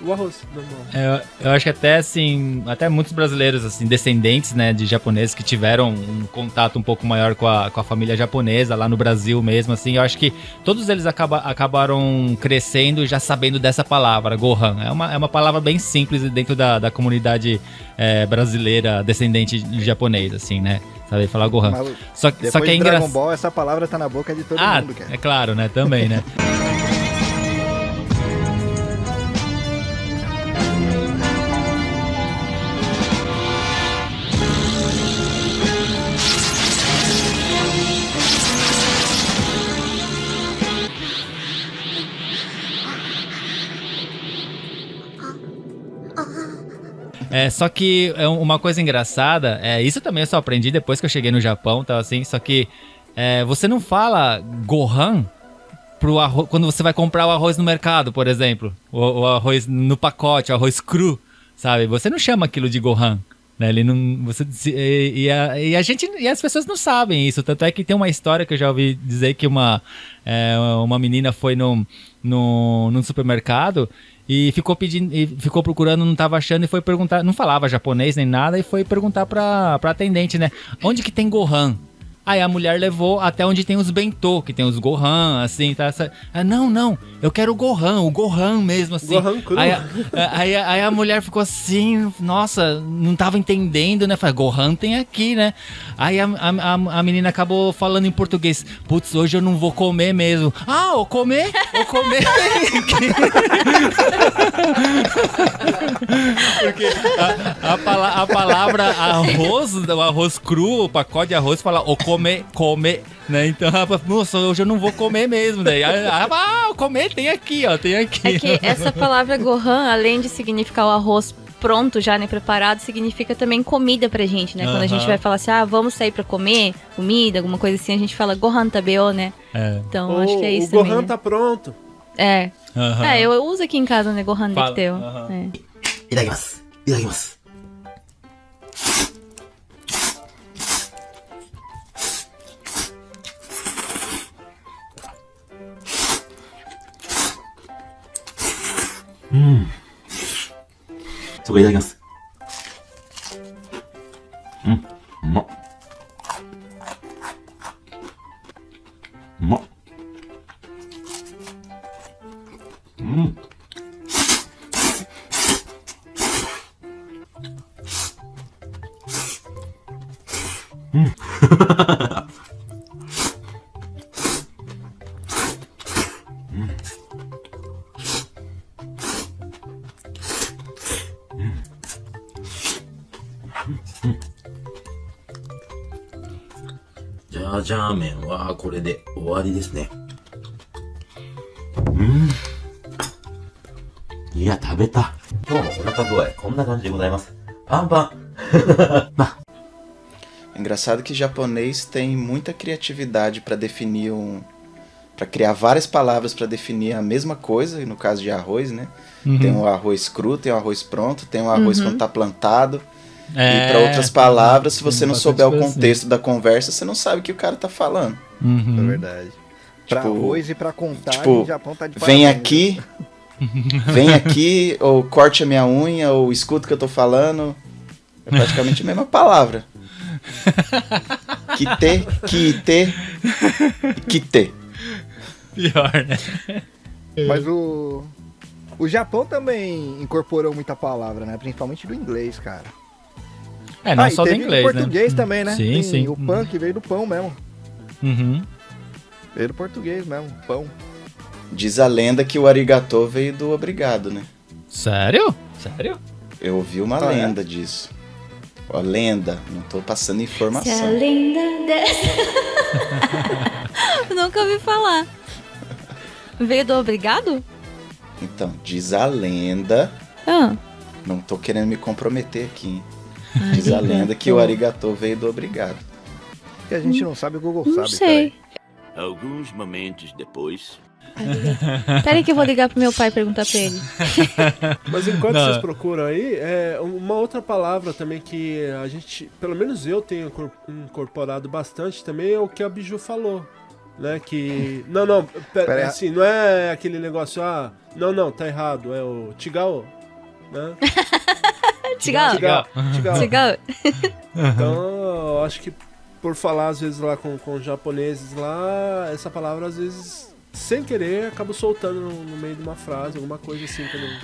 [SPEAKER 2] o arroz normal.
[SPEAKER 5] Eu acho que até assim, até muitos brasileiros assim, descendentes, né, de japoneses que tiveram um contato um pouco maior com a família japonesa lá no Brasil mesmo, assim, eu acho que todos eles acabaram crescendo já sabendo dessa palavra, Gohan. É uma palavra bem simples dentro da comunidade brasileira descendente de japonês, assim, né? Sabe falar Gohan. Só que é engraçado.
[SPEAKER 3] Dragon Ball, essa palavra tá na boca de todo mundo, cara.
[SPEAKER 5] É claro, né? Também, né? Só que uma coisa engraçada, isso também eu só aprendi depois que eu cheguei no Japão, tá, assim, só que você não fala Gohan pro arroz, quando você vai comprar o arroz no mercado, por exemplo, o arroz no pacote, o arroz cru, sabe? Você não chama aquilo de Gohan. Né? Ele não, você, e as pessoas não sabem isso. Tanto é que tem uma história que eu já ouvi dizer que uma menina foi num supermercado e ficou procurando, não estava achando, e foi perguntar, não falava japonês nem nada, e foi perguntar pra atendente, né? Onde que tem Gohan? Aí a mulher levou até onde tem os bentô, que tem os Gohan, assim, tá? Não, eu quero o Gohan mesmo, assim.
[SPEAKER 2] Gohan cru.
[SPEAKER 5] Aí a mulher ficou assim, nossa, não tava entendendo, né? Falei, Gohan tem aqui, né? Aí a menina acabou falando em português, putz, hoje eu não vou comer mesmo. Ah, o comer? Porque a palavra arroz, o arroz cru, o pacote de arroz fala o comer, né? Então, nossa, hoje eu não vou comer mesmo, né? O comer tem aqui, ó, tem aqui.
[SPEAKER 4] É que essa palavra Gohan, além de significar o arroz pronto já, né, preparado, significa também comida pra gente, né? Quando a gente vai falar assim, vamos sair pra comer comida, alguma coisa assim, a gente fala Gohan tabeo, né? Então, acho que é isso também.
[SPEAKER 2] O Gohan
[SPEAKER 4] né?
[SPEAKER 2] tá pronto.
[SPEAKER 4] Eu uso aqui em casa, né, Gohan dekiteu.
[SPEAKER 11] Itadakimasu. Itadakimasu. So, itadakimasu. Umma. Umma. Jajamenはこれで終わりですね。いや、食べた。今日のお腹具合、こんな感じでございます。パンパン。
[SPEAKER 7] É engraçado que japonês tem muita criatividade para definir para criar várias palavras para definir a mesma coisa, no caso de arroz, né? Tem o arroz cru, tem o arroz pronto, tem o arroz quando tá plantado. E para outras palavras, se você não souber o contexto da conversa, você não sabe o que o cara tá falando.
[SPEAKER 3] É verdade. Pra arroz e pra contagem, o Japão tá de
[SPEAKER 7] vem aqui, ou corte a minha unha, ou escuta o que eu tô falando. É praticamente a mesma palavra. Kite.
[SPEAKER 5] Pior, né?
[SPEAKER 3] Mas o Japão também incorporou muita palavra, né? Principalmente do inglês, cara.
[SPEAKER 5] Não só do inglês,
[SPEAKER 3] né? português também, né?
[SPEAKER 5] Sim, sim.
[SPEAKER 3] O pan que veio do pão mesmo. Veio do português mesmo, pão.
[SPEAKER 7] Diz a lenda que o arigatô veio do obrigado, né?
[SPEAKER 5] Sério?
[SPEAKER 7] Eu ouvi uma lenda disso. A lenda, não tô passando informação.
[SPEAKER 4] Se a lenda dessa... Nunca ouvi falar. Veio do obrigado?
[SPEAKER 7] Então, diz a lenda... Não tô querendo me comprometer aqui, hein? Diz a lenda que o arigatô veio do obrigado.
[SPEAKER 3] Que a gente não sabe, o Google sabe.
[SPEAKER 4] Não sei.
[SPEAKER 11] Alguns momentos depois...
[SPEAKER 4] Peraí que eu vou ligar pro meu pai e perguntar pra ele.
[SPEAKER 2] Mas enquanto vocês procuram aí, uma outra palavra também que a gente, pelo menos eu tenho incorporado bastante também, é o que a Biju falou, né? Que... Não, pera, assim, não é aquele negócio, não, tá errado, é o Tigao, né?
[SPEAKER 4] Tigao.
[SPEAKER 2] Então, eu acho que por falar às vezes lá com japoneses lá, essa palavra às vezes... sem querer, acabo soltando no meio de uma frase, alguma coisa assim também.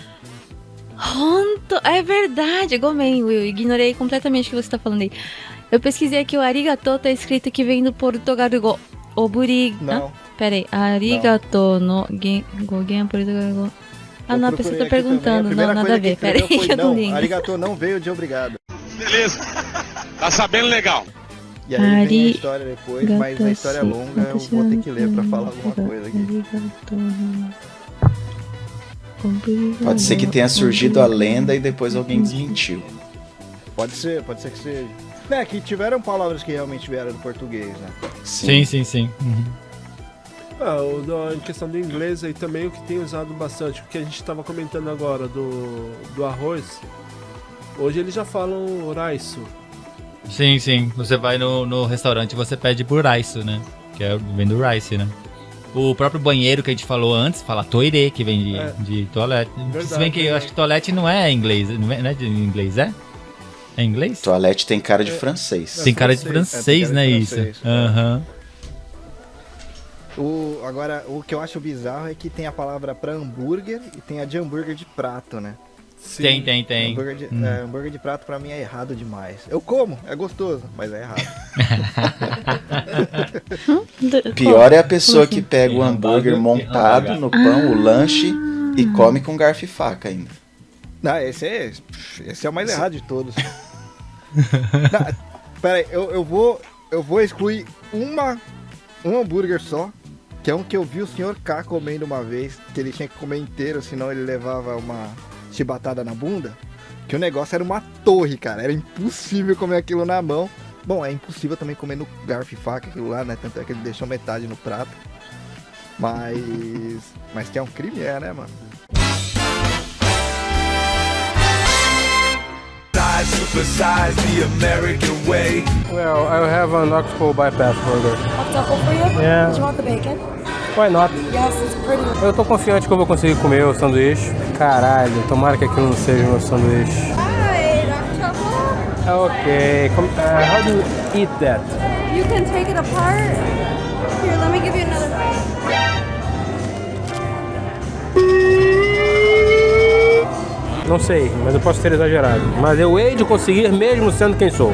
[SPEAKER 4] Honto, é verdade, Gomen, Will, ignorei completamente o que você tá falando aí. Eu pesquisei aqui, o arigato tá escrito que vem do português
[SPEAKER 3] Não.
[SPEAKER 4] Pera aí, arigato no gogen português. Não, a pessoa tá perguntando, não, nada a ver, pera aí que eu não li.
[SPEAKER 3] Arigato não veio de obrigado.
[SPEAKER 13] Beleza, tá sabendo legal.
[SPEAKER 3] E aí vem a história depois, mas a história é longa, eu vou ter que ler pra falar alguma coisa aqui.
[SPEAKER 7] Pode ser que tenha surgido a lenda e depois alguém desmentiu.
[SPEAKER 3] Pode ser que seja. É, que tiveram palavras que realmente vieram do português, né?
[SPEAKER 5] Sim.
[SPEAKER 2] Em questão do inglês aí também, o que tem usado bastante, o que a gente estava comentando agora do arroz, Hoje eles já falam raisu.
[SPEAKER 5] Sim. Você vai no restaurante e você pede buraisu, né? Que vem do rice, né? O próprio banheiro que a gente falou antes, fala toire, que vem de toalete.
[SPEAKER 2] Verdade,
[SPEAKER 5] Se bem que eu acho que toalete não é inglês, não é de inglês, é? É inglês?
[SPEAKER 7] Toalete tem cara de francês.
[SPEAKER 5] Tem cara de francês, né, isso? Aham.
[SPEAKER 3] Agora, o que eu acho bizarro é que tem a palavra pra hambúrguer e tem a de hambúrguer de prato, né?
[SPEAKER 5] Sim. Tem.
[SPEAKER 3] Hambúrguer de prato pra mim é errado demais. Eu como, é gostoso, mas é errado.
[SPEAKER 7] Pior é a pessoa que pega o hambúrguer montado no pão, o lanche, e come com garfo e faca ainda.
[SPEAKER 3] Não, esse é o mais errado de todos. Pera aí, eu vou excluir um hambúrguer só, que é um que eu vi o Sr. K comendo uma vez, que ele tinha que comer inteiro, senão ele levava uma chibatada na bunda, que o negócio era uma torre, cara, era impossível comer aquilo na mão. Bom, é impossível também comer no garfo e faca aquilo lá, né, tanto é que ele deixou metade no prato, mas que é um crime, né, mano?
[SPEAKER 14] Supersize the American way.
[SPEAKER 15] Well, I'll have an octopus bypass burger.
[SPEAKER 16] Octopus for you?
[SPEAKER 15] Yeah.
[SPEAKER 16] Do you want the bacon?
[SPEAKER 15] Why not?
[SPEAKER 16] Yes, it's pretty.
[SPEAKER 15] Eu tô confiante que eu vou conseguir comer o sanduíche. Caralho, tomara que aquilo não seja o meu sanduíche.
[SPEAKER 16] Hi, octopus.
[SPEAKER 15] Ok, how do you eat that?
[SPEAKER 16] You can take it apart. Here, let me give you another bite.
[SPEAKER 15] Não sei, mas eu posso ter exagerado. Mas eu hei de conseguir mesmo sendo quem sou.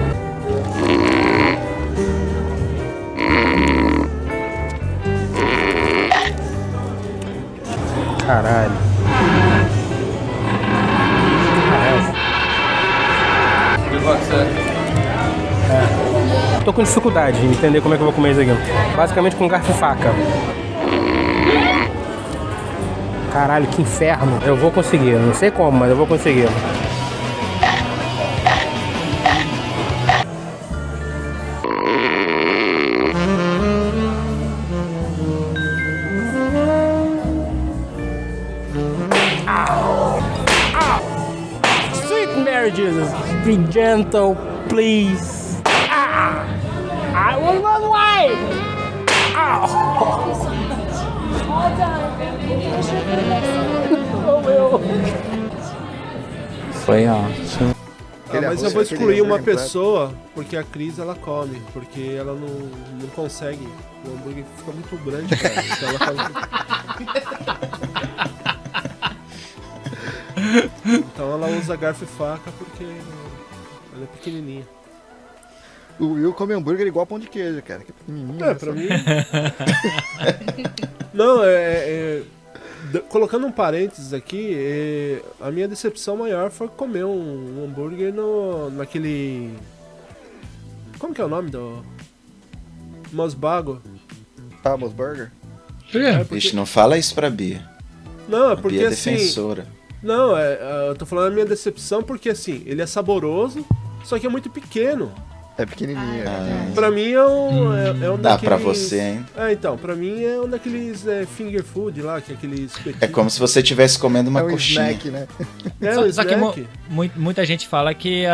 [SPEAKER 15] Caralho. Tô com dificuldade de entender como é que eu vou comer isso aqui. Basicamente com garfo e faca. Caralho, que inferno. Eu vou conseguir, não sei como, mas eu vou conseguir. Sweet Mary Jesus, be gentle, please. I will run away.
[SPEAKER 17] Foi ótimo.
[SPEAKER 2] Mas eu vou excluir uma pessoa, porque a Cris ela come, porque ela não consegue. O hambúrguer fica muito grande, cara. Então ela então ela usa garfo e faca porque ela é pequenininha.
[SPEAKER 3] O Will come hambúrguer igual pão de queijo, cara. Que pequenininho.
[SPEAKER 2] É, pra mim... Não, colocando um parênteses aqui, a minha decepção maior foi comer um hambúrguer naquele... Como que é o nome do... Mosbago?
[SPEAKER 3] Ah, Mosburger?
[SPEAKER 7] Vixe, não fala isso pra Bia.
[SPEAKER 2] Não, é porque
[SPEAKER 7] Bia é
[SPEAKER 2] assim...
[SPEAKER 7] defensora.
[SPEAKER 2] Não, eu tô falando da minha decepção porque assim, ele é saboroso, só que é muito pequeno.
[SPEAKER 3] É pequenininho.
[SPEAKER 2] Pra mim é um
[SPEAKER 7] Dá
[SPEAKER 2] daqueles...
[SPEAKER 7] pra você, hein?
[SPEAKER 2] Então, pra mim é um daqueles finger food lá, que é aqueles pequenos.
[SPEAKER 7] É como se você estivesse comendo uma coxinha.
[SPEAKER 3] Snack, né?
[SPEAKER 5] Só que muita gente fala que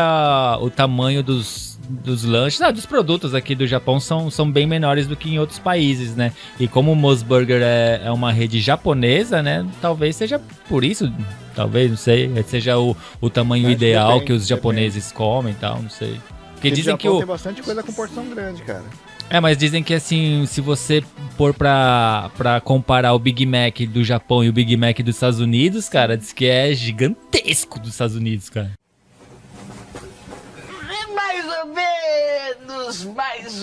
[SPEAKER 5] o tamanho dos lanches, dos produtos aqui do Japão são bem menores do que em outros países, né? E como o Mosburger é uma rede japonesa, né? Talvez seja por isso, talvez, não sei, seja o tamanho ideal que os japoneses comem e tal, não sei. Porque dizem que
[SPEAKER 3] tem bastante coisa com porção grande, cara.
[SPEAKER 5] Mas dizem que assim, se você pôr pra comparar o Big Mac do Japão e o Big Mac dos Estados Unidos, cara, diz que é gigantesco dos Estados Unidos, cara.
[SPEAKER 18] Mais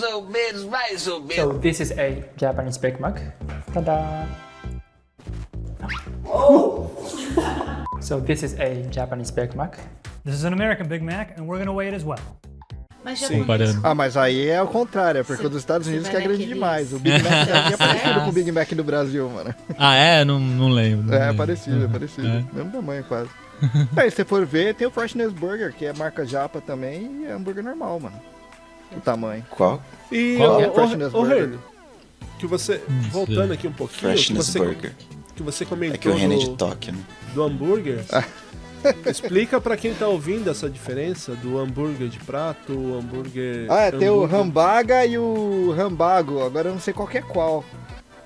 [SPEAKER 18] ou menos.
[SPEAKER 19] So this is a Japanese Big Mac. Ta-da!
[SPEAKER 18] Oh!
[SPEAKER 19] So this is a Japanese Big Mac.
[SPEAKER 20] This is an American Big Mac, and we're gonna weigh it as well.
[SPEAKER 8] Mas
[SPEAKER 3] mas aí é o contrário, porque o dos Estados Unidos que é grande demais. O Big Mac daqui é parecido com o Big Mac do Brasil, mano.
[SPEAKER 5] Não lembro.
[SPEAKER 3] É parecido. Mesmo tamanho quase. Aí, se você for ver, tem o Freshness Burger, que é marca japa também, e é hambúrguer normal, mano. O tamanho.
[SPEAKER 7] Qual?
[SPEAKER 2] E
[SPEAKER 3] o Freshness Burger.
[SPEAKER 2] Reni, que você, voltando aqui um pouquinho,
[SPEAKER 7] Freshness Burger.
[SPEAKER 2] Que você comentou
[SPEAKER 7] é que o Reni de Tóquio, né?
[SPEAKER 2] do hambúrguer. Explica pra quem tá ouvindo essa diferença do hambúrguer de prato, o hambúrguer...
[SPEAKER 3] Tem o hambaga e o hambago. Agora eu não sei qual que é qual.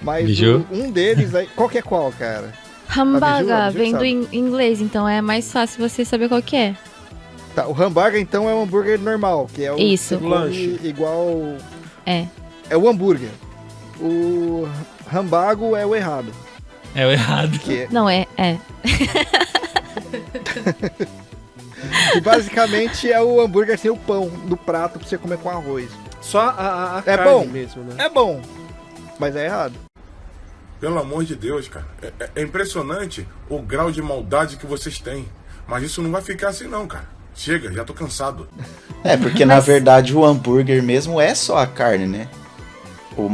[SPEAKER 3] Mas um deles aí... Qual que é qual, cara?
[SPEAKER 4] Hamburger vem do inglês, então é mais fácil você saber qual que é.
[SPEAKER 3] Tá, o hamburger então é o hambúrguer normal, que é o
[SPEAKER 4] Isso.
[SPEAKER 3] lanche igual...
[SPEAKER 4] É
[SPEAKER 3] o hambúrguer. O hambago é o errado.
[SPEAKER 5] É o errado.
[SPEAKER 4] Não, é.
[SPEAKER 3] Que basicamente é o hambúrguer sem o pão do prato pra você comer com arroz.
[SPEAKER 2] Só a
[SPEAKER 3] é
[SPEAKER 2] carne
[SPEAKER 3] bom
[SPEAKER 2] mesmo, né?
[SPEAKER 3] É bom, mas é errado.
[SPEAKER 13] Pelo amor de Deus, cara. É impressionante o grau de maldade que vocês têm. Mas isso não vai ficar assim não, cara. Chega, já tô cansado.
[SPEAKER 7] Porque na verdade o hambúrguer mesmo é só a carne, né?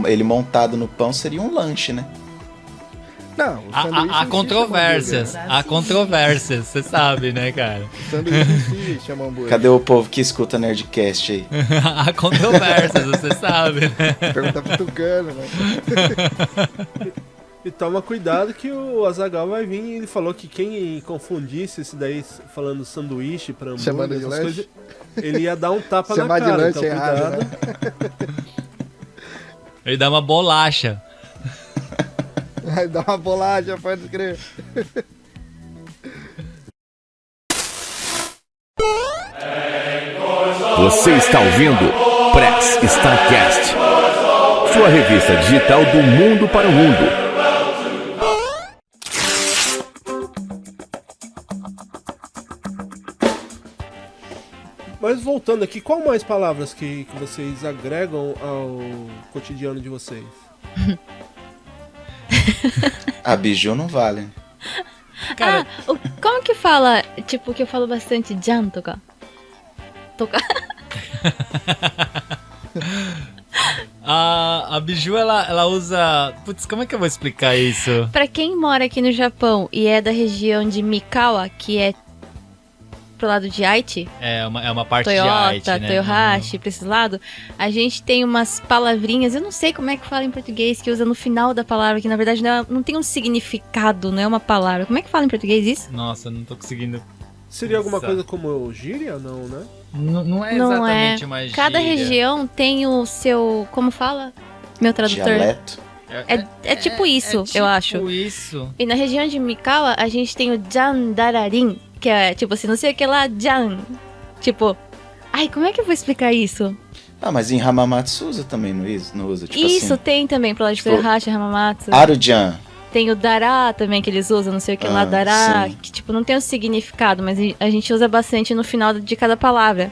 [SPEAKER 7] Ele montado no pão seria um lanche, né?
[SPEAKER 3] Não,
[SPEAKER 5] há controvérsias. Há controvérsias, você sabe, né, cara?
[SPEAKER 3] O sanduíche em si chama hambúrguer.
[SPEAKER 7] Cadê o povo que escuta Nerdcast aí?
[SPEAKER 5] Há controvérsias, você sabe, né?
[SPEAKER 3] Pergunta pro Tucano, né?
[SPEAKER 2] E toma cuidado que o Azaghal vai vir e ele falou que quem confundisse esse daí falando sanduíche pra hambúrguer, essas coisas, ele ia dar um tapa na cara.
[SPEAKER 3] De lanche
[SPEAKER 2] então
[SPEAKER 3] errado,
[SPEAKER 2] cuidado.
[SPEAKER 3] né?
[SPEAKER 5] Ele dá uma bolacha.
[SPEAKER 3] Vai dar uma bolacha, pode crer.
[SPEAKER 1] Você está ouvindo Press Starcast, sua revista digital do mundo para o mundo.
[SPEAKER 2] Mas voltando aqui, qual mais palavras que vocês agregam ao cotidiano de vocês?
[SPEAKER 7] A biju não vale.
[SPEAKER 4] Cara... como que fala, tipo, que eu falo bastante, jan toka?
[SPEAKER 5] A Biju, ela usa... Putz, como é que eu vou explicar isso?
[SPEAKER 4] Pra quem mora aqui no Japão e é da região de Mikawa, que é pro lado de Aichi,
[SPEAKER 5] é uma parte
[SPEAKER 4] Toyota,
[SPEAKER 5] de Aichi, né?
[SPEAKER 4] Toyohashi, pra esse lado, a gente tem umas palavrinhas, eu não sei como é que fala em português, que usa no final da palavra, que na verdade não tem um significado, não é uma palavra. Como é que fala em português isso?
[SPEAKER 5] Nossa, não tô conseguindo...
[SPEAKER 2] Seria alguma coisa como gíria? Não, né?
[SPEAKER 5] Não é exatamente uma gíria.
[SPEAKER 4] Cada região tem o seu... Como fala? Meu tradutor.
[SPEAKER 7] Dialeto.
[SPEAKER 4] É tipo isso, eu acho.
[SPEAKER 5] Tipo isso.
[SPEAKER 4] E na região de Mikawa, a gente tem o Jandararin, que é tipo assim, não sei o que lá, Jan. Tipo, ai, como é que eu vou explicar isso?
[SPEAKER 7] Mas em Hamamatsu usa também, não usa? Tipo
[SPEAKER 4] isso,
[SPEAKER 7] assim,
[SPEAKER 4] tem também, pro lado de Toyohashi, Hamamatsu.
[SPEAKER 7] Arujan.
[SPEAKER 4] Tem o Dara também, que eles usam, não sei o que lá, Dara,
[SPEAKER 7] sim.
[SPEAKER 4] que tipo, não tem um significado, mas a gente usa bastante no final de cada palavra.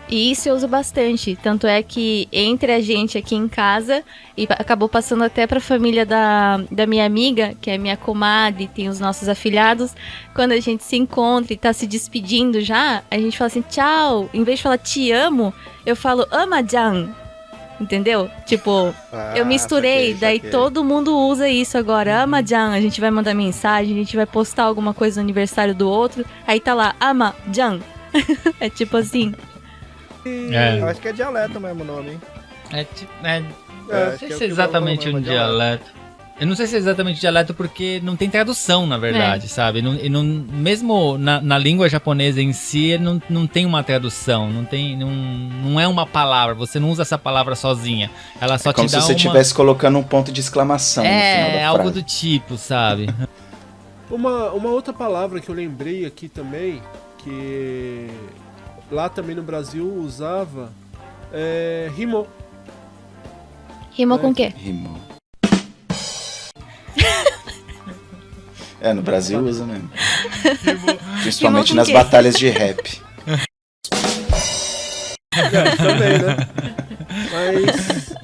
[SPEAKER 4] E isso eu uso bastante, tanto é que entre a gente aqui em casa, e acabou passando até pra família da minha amiga, que é minha comadre, tem os nossos afilhados, quando a gente se encontra e tá se despedindo já, a gente fala assim, tchau, em vez de falar te amo, eu falo ama-jan, entendeu? Tipo, eu misturei, daí todo mundo usa isso agora, ama-jan, a gente vai mandar mensagem, a gente vai postar alguma coisa no aniversário do outro, aí tá lá, ama-jan, é tipo assim...
[SPEAKER 3] Eu acho que é dialeto mesmo o nome, hein?
[SPEAKER 5] Não sei se é exatamente um dialeto. Eu não sei se é exatamente dialeto porque não tem tradução, na verdade, sabe? Mesmo na língua japonesa em si, não tem uma tradução, não é uma palavra, você não usa essa palavra sozinha. Ela só te dá
[SPEAKER 7] como se você estivesse colocando um ponto de exclamação no final da frase.
[SPEAKER 5] Algo do tipo, sabe?
[SPEAKER 2] Uma outra palavra que eu lembrei aqui também, que lá também no Brasil usava, é rimou.
[SPEAKER 4] Rimou com o quê?
[SPEAKER 7] Rimou. No Brasil usa mesmo. Principalmente nas batalhas de rap.
[SPEAKER 2] Também, né? Mas...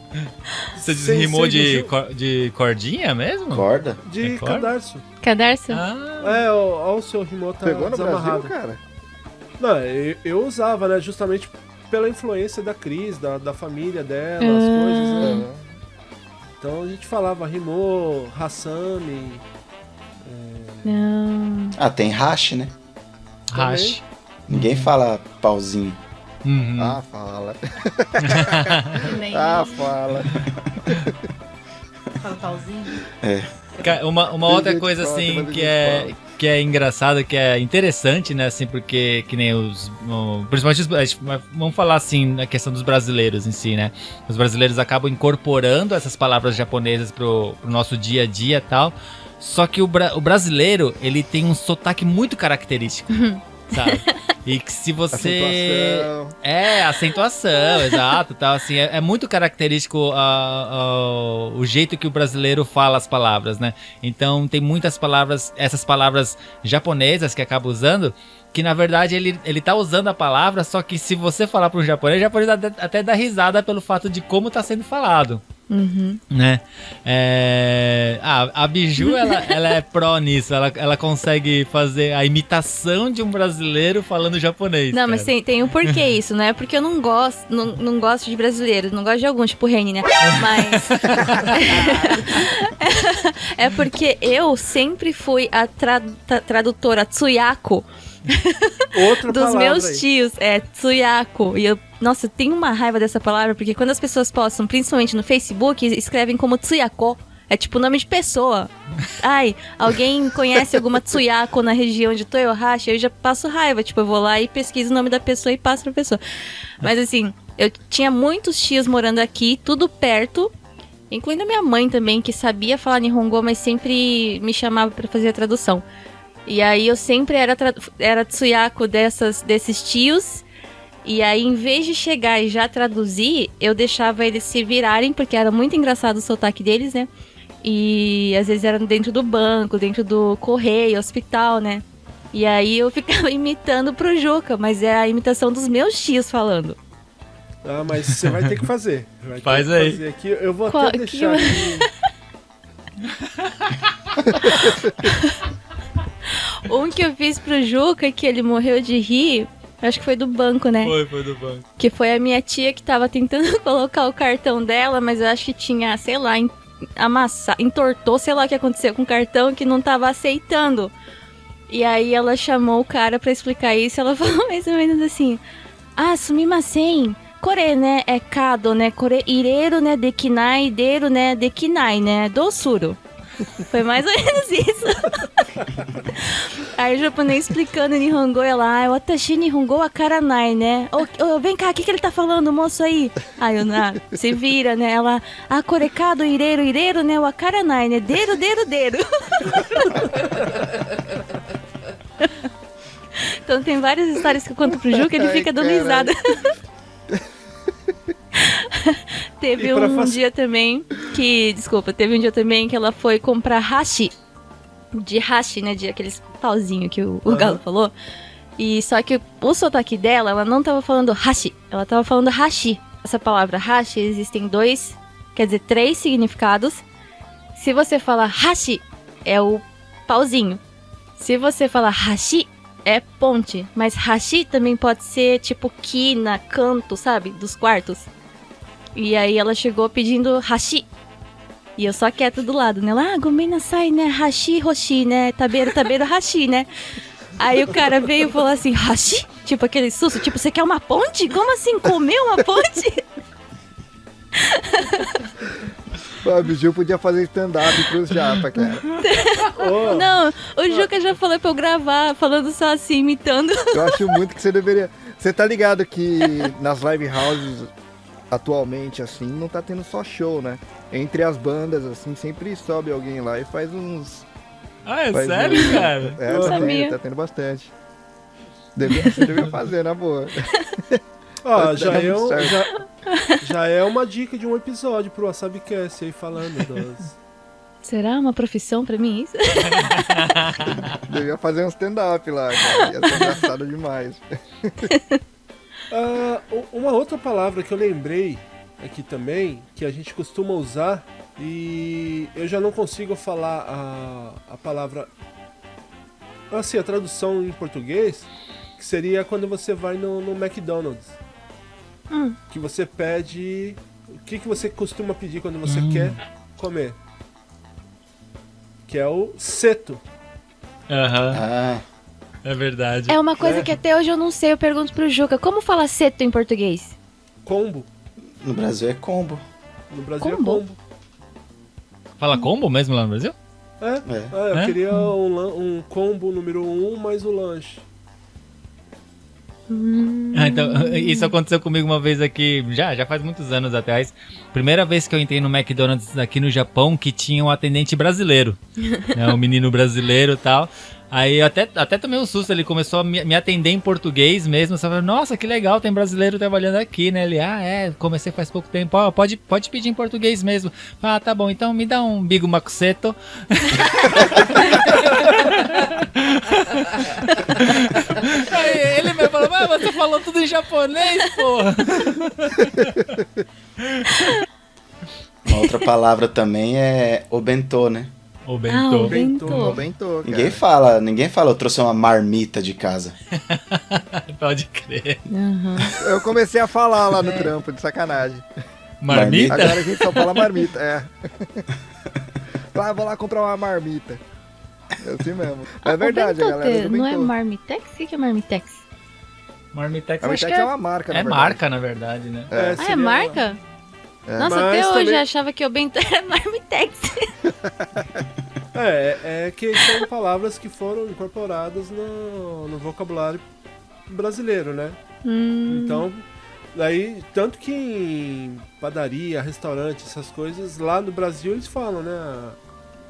[SPEAKER 5] Você rimou de cordinha mesmo?
[SPEAKER 7] Corda?
[SPEAKER 2] De cadarço.
[SPEAKER 4] Cadarço?
[SPEAKER 2] Olha o seu rimou tá
[SPEAKER 3] Pegou no
[SPEAKER 2] desamarrado.
[SPEAKER 3] Brasil, cara?
[SPEAKER 2] Não, eu usava, né? Justamente pela influência da Cris, da família dela, as coisas, né? Então a gente falava rimou, Hassami.
[SPEAKER 4] Não.
[SPEAKER 7] Tem hash, né?
[SPEAKER 5] Hash.
[SPEAKER 7] Ninguém fala pauzinho.
[SPEAKER 5] Uhum.
[SPEAKER 3] Fala.
[SPEAKER 8] Nem
[SPEAKER 3] fala.
[SPEAKER 8] Fala pauzinho.
[SPEAKER 5] Uma outra coisa assim que é engraçado, que é interessante, né? Assim, porque que nem principalmente vamos falar assim, na questão dos brasileiros em si, né? Os brasileiros acabam incorporando essas palavras japonesas pro nosso dia a dia e tal. Só que o brasileiro, ele tem um sotaque muito característico, sabe? E que se você... acentuação, exato, tal, assim, é muito característico o jeito que o brasileiro fala as palavras, né? Então tem muitas palavras, essas palavras japonesas que acaba usando, que na verdade ele tá usando a palavra, só que se você falar para um japonês, o japonês até dá risada pelo fato de como tá sendo falado. Né? A Biju, ela é pró nisso. Ela consegue fazer a imitação de um brasileiro falando japonês.
[SPEAKER 4] Não, mas tem um porquê isso, não é porque eu não gosto de brasileiros, não gosto de alguns, tipo o Reni, né? Mas é porque eu sempre fui a tradutora Tsuyako dos meus tios, Tsuyako. E eu tenho uma raiva dessa palavra, porque quando as pessoas postam, principalmente no Facebook, escrevem como Tsuyako. É tipo nome de pessoa. Ai, alguém conhece alguma Tsuyako na região de Toyohashi? Eu já passo raiva, tipo, eu vou lá e pesquiso o nome da pessoa e passo pra pessoa. Mas assim, eu tinha muitos tios morando aqui, tudo perto, incluindo a minha mãe também, que sabia falar Nihongo, mas sempre me chamava pra fazer a tradução. E aí eu sempre era Tsuyako desses tios. E aí, em vez de chegar e já traduzir, eu deixava eles se virarem, porque era muito engraçado o sotaque deles, né? E às vezes era dentro do banco, dentro do correio, hospital, né? E aí eu ficava imitando pro Juca, mas é a imitação dos meus tios falando.
[SPEAKER 2] Ah, mas você vai ter que fazer.
[SPEAKER 5] Faz aí.
[SPEAKER 2] Fazer aqui. Eu vou até deixar aqui.
[SPEAKER 4] Um que eu fiz pro Juca, que ele morreu de rir, acho que foi do banco, né?
[SPEAKER 5] Foi do banco.
[SPEAKER 4] Que foi a minha tia que tava tentando colocar o cartão dela, mas eu acho que tinha, sei lá, entortou, sei lá o que aconteceu com o cartão, que não tava aceitando. E aí ela chamou o cara pra explicar isso, ela falou mais ou menos assim: sumimasen, kore, né, é kado, né, kore ireru, né, dekinai, deru, né, dekinai, né, dosuru. Foi mais ou menos isso. Aí o japonês explicando em Nihongo, ela, watashi Nihongo wakaranai, né? Vem cá, o que ele tá falando, moço aí? Aí eu, se vira, né? Ela, korekado, ireru, né? Wakaranai, né? Deru. Então tem várias histórias que eu conto pro Ju que ele fica dando risada. Teve um dia também que ela foi comprar hashi. De hashi, né? De aqueles pauzinhos que o Galo falou. E só que o sotaque dela, ela não tava falando hashi, ela tava falando hashi. Essa palavra hashi, existem três significados. Se você fala hashi, é o pauzinho. Se você fala hashi, é ponte. Mas hashi também pode ser tipo quina, canto, sabe? Dos quartos. E aí ela chegou pedindo hashi. E eu só quieta do lado, né? Ela, gomen nasai, né? Hashi, hoshi, né? Tabeiro, hashi, né? Aí o cara veio e falou assim, hashi? Tipo aquele susto, tipo, você quer uma ponte? Como assim, comer uma ponte?
[SPEAKER 3] O Biju podia fazer stand-up pros japa, cara.
[SPEAKER 4] Não, o Juca já falou pra eu gravar, falando só assim, imitando.
[SPEAKER 3] Eu acho muito que você deveria... Você tá ligado que nas live houses... Atualmente, assim, não tá tendo só show, né? Entre as bandas, assim, sempre sobe alguém lá e faz uns...
[SPEAKER 5] Sério, cara?
[SPEAKER 3] Tá tendo bastante. Você devia fazer, na boa.
[SPEAKER 2] Já é uma dica de um episódio pro WasabiCast aí falando das...
[SPEAKER 4] Será uma profissão pra mim isso?
[SPEAKER 3] Devia fazer um stand-up lá, cara. Ia ser engraçado demais.
[SPEAKER 2] Uma outra palavra que eu lembrei aqui também, que a gente costuma usar, e eu já não consigo falar a palavra, assim, a tradução em português, que seria quando você vai no McDonald's. Que você pede... O que você costuma pedir quando você quer comer? Que é o seto.
[SPEAKER 5] É verdade.
[SPEAKER 4] É uma coisa que até hoje eu não sei, eu pergunto pro Juca, como fala seto em português?
[SPEAKER 2] Combo.
[SPEAKER 7] No Brasil é combo.
[SPEAKER 2] No Brasil é combo.
[SPEAKER 5] Fala combo mesmo lá no Brasil?
[SPEAKER 2] Eu queria um combo número 1 mais o lanche.
[SPEAKER 5] Então, isso aconteceu comigo uma vez aqui, já faz muitos anos atrás. Primeira vez que eu entrei no McDonald's aqui no Japão, que tinha um atendente brasileiro, né, um menino brasileiro e tal. Aí eu até tomei um susto, ele começou a me atender em português mesmo. Eu falei, nossa, que legal, tem brasileiro trabalhando aqui, né? Ele, comecei faz pouco tempo, pode pedir em português mesmo. Ah, tá bom, então me dá um bigo macuseto. Aí ele me falou, mas você falou tudo em japonês, porra.
[SPEAKER 7] Uma outra palavra também é obentô, né?
[SPEAKER 5] Obentô.
[SPEAKER 7] Ninguém fala, eu trouxe uma marmita de casa.
[SPEAKER 5] Pode crer.
[SPEAKER 3] Eu comecei a falar lá no trampo, de sacanagem.
[SPEAKER 5] Marmita?
[SPEAKER 3] Agora a gente só fala marmita, vou lá comprar uma marmita. É assim mesmo. É verdade, a galera.
[SPEAKER 4] Não é Marmitex? O que é Marmitex?
[SPEAKER 5] Marmitex
[SPEAKER 3] é uma marca, na verdade.
[SPEAKER 5] Marca, na verdade, né?
[SPEAKER 4] É marca? Nossa,
[SPEAKER 2] Mas
[SPEAKER 4] até hoje
[SPEAKER 2] também...
[SPEAKER 4] eu achava que o bentô era Marmitex.
[SPEAKER 2] Que são palavras que foram incorporadas no vocabulário brasileiro, né? Então, daí, tanto que em padaria, restaurante, essas coisas, lá no Brasil eles falam, né?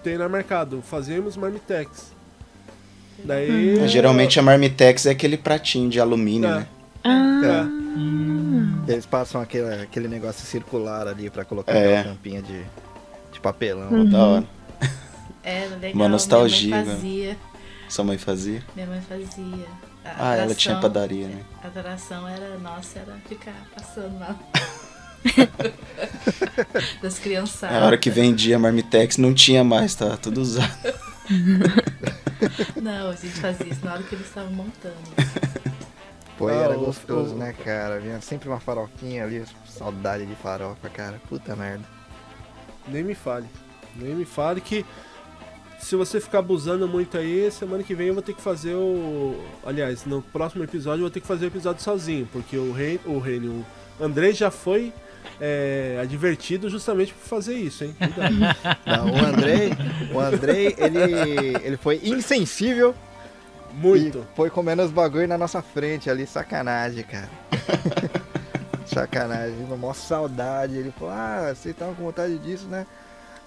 [SPEAKER 2] Tem no mercado, fazemos Marmitex. Daí...
[SPEAKER 7] Geralmente a Marmitex é aquele pratinho de alumínio, né?
[SPEAKER 3] Eles passam aquele negócio circular ali pra colocar aquela tampinha de papelão.
[SPEAKER 7] Da hora.
[SPEAKER 8] Legal.
[SPEAKER 7] Uma nostalgia.
[SPEAKER 8] Minha mãe fazia.
[SPEAKER 7] Sua mãe fazia?
[SPEAKER 8] Minha mãe fazia.
[SPEAKER 7] Ela tinha padaria, né?
[SPEAKER 8] A adoração era ficar passando lá. Das criançadas.
[SPEAKER 7] A hora que vendia Marmitex não tinha mais, tá tudo usado.
[SPEAKER 8] Não, a gente fazia isso na hora que eles estavam montando.
[SPEAKER 3] Pô, era gostoso, né, cara? Vinha sempre uma farofinha ali, saudade de farofa, cara. Puta merda.
[SPEAKER 2] Nem me fale que se você ficar abusando muito aí, semana que vem eu vou ter que fazer aliás, no próximo episódio eu vou ter que fazer o episódio sozinho, porque o Andrei já foi advertido justamente por fazer isso, hein?
[SPEAKER 3] Não, o Andrei, ele foi insensível.
[SPEAKER 2] Muito.
[SPEAKER 3] E foi comendo os bagulho na nossa frente ali, sacanagem, cara. Sacanagem, mó saudade. Ele falou, vocês estavam com vontade disso, né?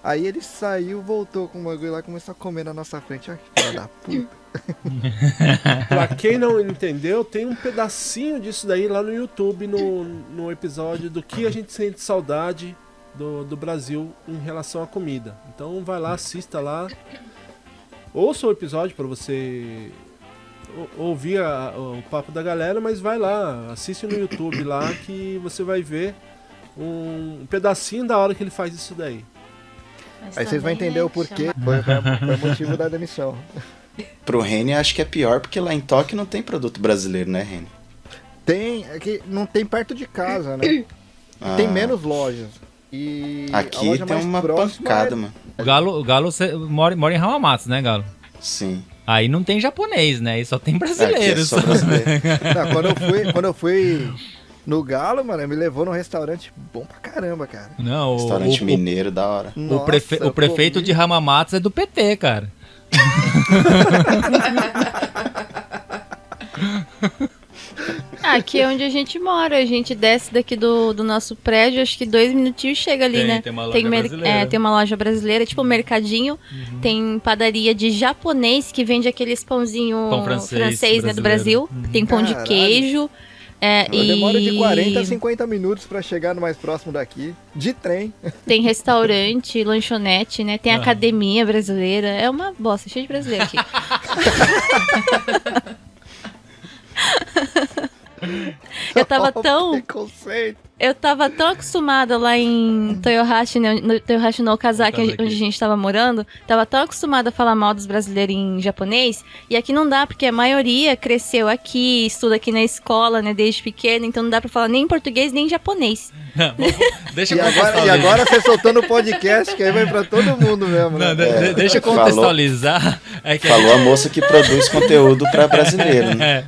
[SPEAKER 3] Aí ele saiu, voltou com o bagulho lá e começou a comer na nossa frente. Olha que filha da puta.
[SPEAKER 2] Pra quem não entendeu, tem um pedacinho disso daí lá no YouTube, no episódio do que a gente sente saudade do Brasil em relação à comida. Então vai lá, assista lá. Ouça o episódio pra você ouvir o papo da galera, mas vai lá, assiste no YouTube lá que você vai ver um pedacinho da hora que ele faz isso daí.
[SPEAKER 3] Aí vocês vão entender o porquê, foi o motivo da demissão.
[SPEAKER 7] Pro Reni acho que é pior, porque lá em Tóquio não tem produto brasileiro, né, Reni?
[SPEAKER 3] Tem, é que não tem perto de casa, né? Tem menos lojas. E
[SPEAKER 7] aqui tem uma pancada, mano.
[SPEAKER 5] O Galo mora em Hamamatsu, né, Galo?
[SPEAKER 7] Sim.
[SPEAKER 5] Aí não tem japonês, né? Aí só tem brasileiros.
[SPEAKER 7] Aqui é só brasileiro.
[SPEAKER 3] Não, quando eu fui no Galo, mano, me levou num restaurante bom pra caramba, cara.
[SPEAKER 5] Não,
[SPEAKER 7] restaurante mineiro, da hora.
[SPEAKER 5] O prefeito de Hamamatsu é do PT, cara.
[SPEAKER 4] Aqui é onde a gente mora, a gente desce daqui do nosso prédio, acho que 2 minutinhos chega ali, né?
[SPEAKER 5] Tem uma loja brasileira.
[SPEAKER 4] Tem uma loja brasileira, tipo um mercadinho. Tem padaria de japonês que vende aqueles pãozinho francês né, do Brasil. Tem pão de queijo.
[SPEAKER 3] Demora de 40 a 50 minutos pra chegar no mais próximo daqui, de trem.
[SPEAKER 4] Tem restaurante, lanchonete, né? Tem academia brasileira. É uma bosta, cheio de brasileiro aqui. Eu tava tão acostumada lá em Toyohashi, né, no Toyohashi no Okazaki, onde a gente tava morando, tava tão acostumada a falar mal dos brasileiros em japonês, e aqui não dá, porque a maioria cresceu aqui, estuda aqui na escola, né, desde pequena, então não dá pra falar nem em português, nem em japonês.
[SPEAKER 5] Deixa
[SPEAKER 3] e agora você soltando o podcast, que aí vai pra todo mundo mesmo, né?
[SPEAKER 5] Não, deixa eu contextualizar.
[SPEAKER 7] Falou a moça que produz conteúdo pra brasileiro, né?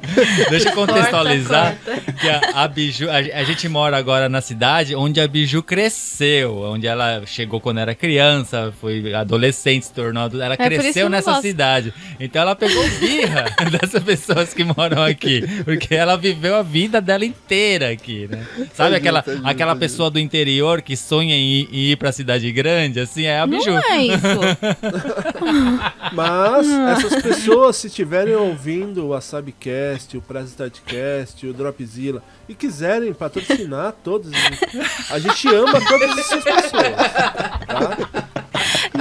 [SPEAKER 5] Deixa eu contextualizar que a Biju, a gente mora agora agora na cidade onde a Biju cresceu, onde ela chegou quando era criança, foi adolescente, se tornou adulta, ela cresceu nessa cidade. Então ela pegou birra dessas pessoas que moram aqui, porque ela viveu a vida dela inteira aqui, né? Sabe aquela pessoa do interior que sonha em ir pra cidade grande, assim, é a Biju.
[SPEAKER 4] Não é isso.
[SPEAKER 2] Mas essas pessoas, se estiverem ouvindo o WasabiCast, o Press Startcast, o Dropzilla e quiserem patrocinar todos, a gente ama todas essas pessoas, tá?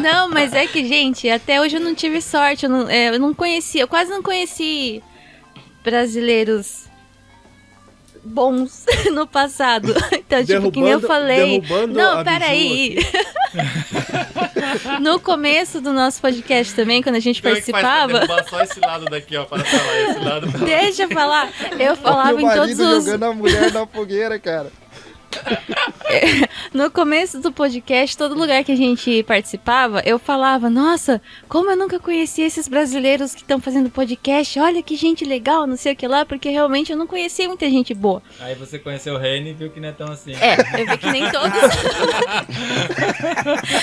[SPEAKER 4] Não, mas é que, gente, até hoje eu não tive sorte, eu não conheci, eu quase não conheci brasileiros bons no passado. Então, tipo, que nem eu falei. Não, peraí. No começo do nosso podcast também, quando a gente participava.
[SPEAKER 5] Derrubar só esse lado daqui, ó, para falar esse lado.
[SPEAKER 4] Deixa eu falar. Eu falava em todos os.
[SPEAKER 3] Jogando a mulher na fogueira, cara.
[SPEAKER 4] No começo do podcast, todo lugar que a gente participava, eu falava, nossa, como eu nunca conheci esses brasileiros que estão fazendo podcast, olha que gente legal, não sei o que lá, porque realmente eu não conhecia muita gente boa.
[SPEAKER 5] Aí você conheceu o Reni e viu que não é tão assim.
[SPEAKER 4] Eu vi que nem todos.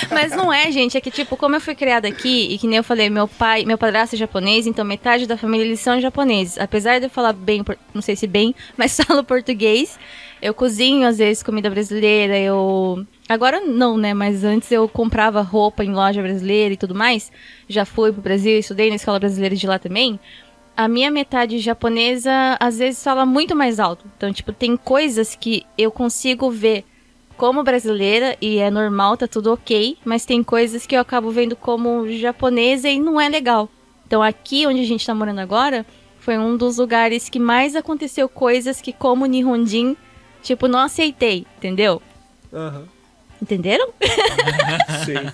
[SPEAKER 4] Mas não é, gente, é que tipo, como eu fui criada aqui, e que nem eu falei, meu padrasto é japonês, então metade da família eles são japoneses. Apesar de eu falar bem, não sei se bem, mas falo português. Eu cozinho, às vezes, comida brasileira, Agora não, né? Mas antes eu comprava roupa em loja brasileira e tudo mais. Já fui pro Brasil, estudei na escola brasileira de lá também. A minha metade japonesa, às vezes, fala muito mais alto. Então, tipo, tem coisas que eu consigo ver como brasileira e é normal, tá tudo ok. Mas tem coisas que eu acabo vendo como japonesa e não é legal. Então, aqui onde a gente tá morando agora, foi um dos lugares que mais aconteceu coisas que, como Nihonjin, tipo, não aceitei, entendeu?
[SPEAKER 2] Uhum.
[SPEAKER 4] Entenderam?
[SPEAKER 2] Sim.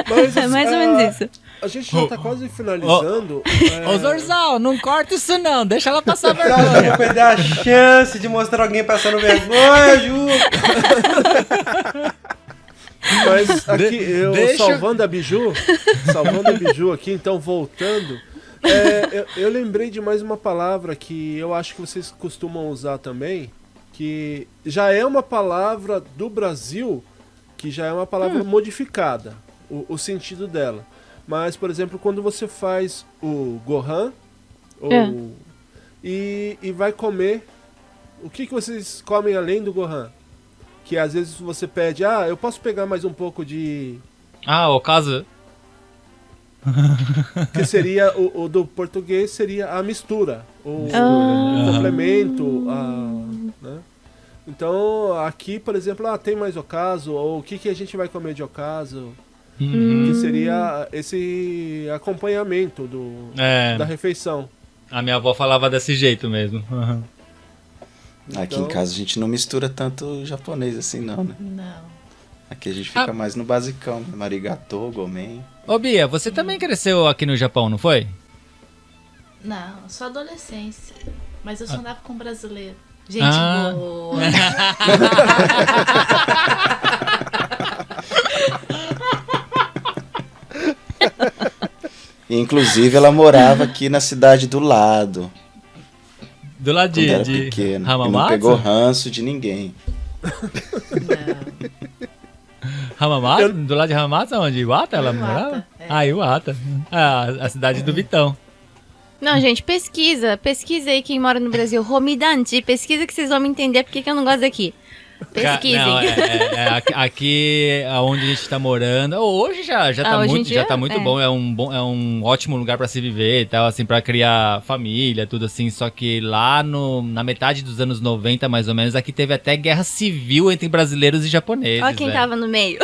[SPEAKER 2] Mas,
[SPEAKER 4] é mais ou menos isso.
[SPEAKER 2] A gente já tá quase finalizando.
[SPEAKER 5] Ô Zorzal, não corta isso não, deixa ela passar
[SPEAKER 15] Não,
[SPEAKER 5] vergonha.
[SPEAKER 15] eu vou perder a chance de mostrar alguém passando vergonha, Ju.
[SPEAKER 2] Mas aqui, salvando a Biju aqui, então voltando, eu lembrei de mais uma palavra que eu acho que vocês costumam usar também, que já é uma palavra do Brasil, que já é uma palavra modificada, o sentido dela. Mas, por exemplo, quando você faz o gohan e vai comer, o que vocês comem além do gohan? Que às vezes você pede, eu posso pegar mais um pouco de...
[SPEAKER 5] o caso...
[SPEAKER 2] Que seria, o do português seria a mistura, o complemento, né? Então, aqui, por exemplo, tem mais ocaso, ou o que a gente vai comer de ocaso, que seria esse acompanhamento da refeição.
[SPEAKER 5] A minha avó falava desse jeito mesmo.
[SPEAKER 7] Aqui em casa a gente não mistura tanto japonês assim não, né?
[SPEAKER 8] Não.
[SPEAKER 7] Aqui a gente fica mais no basicão, né? Arigato, gomen.
[SPEAKER 5] Ô Bia, você também cresceu aqui no Japão, não foi?
[SPEAKER 8] Não, só adolescência. Mas eu só andava com brasileiro. Gente boa.
[SPEAKER 7] Inclusive ela morava aqui na cidade do lado.
[SPEAKER 5] Do lado
[SPEAKER 7] quando era
[SPEAKER 5] de
[SPEAKER 7] pequena.
[SPEAKER 5] Hamamatsu?
[SPEAKER 7] E não pegou ranço de ninguém.
[SPEAKER 5] Hamamatsu? Do lado de Hamamatsu, onde? Iwata ela morava? Iwata. A cidade do Vitão.
[SPEAKER 4] Não, gente, pesquisa aí quem mora no Brasil. Romidanti, pesquisa que vocês vão me entender porque que eu não gosto daqui. Pesquisem.
[SPEAKER 5] Não, aqui onde a gente tá morando, hoje já tá muito bom, é um ótimo lugar pra se viver e tal, assim, pra criar família, tudo assim, só que lá na metade dos anos 90, mais ou menos, aqui teve até guerra civil entre brasileiros e japoneses.
[SPEAKER 4] Olha quem tava no meio.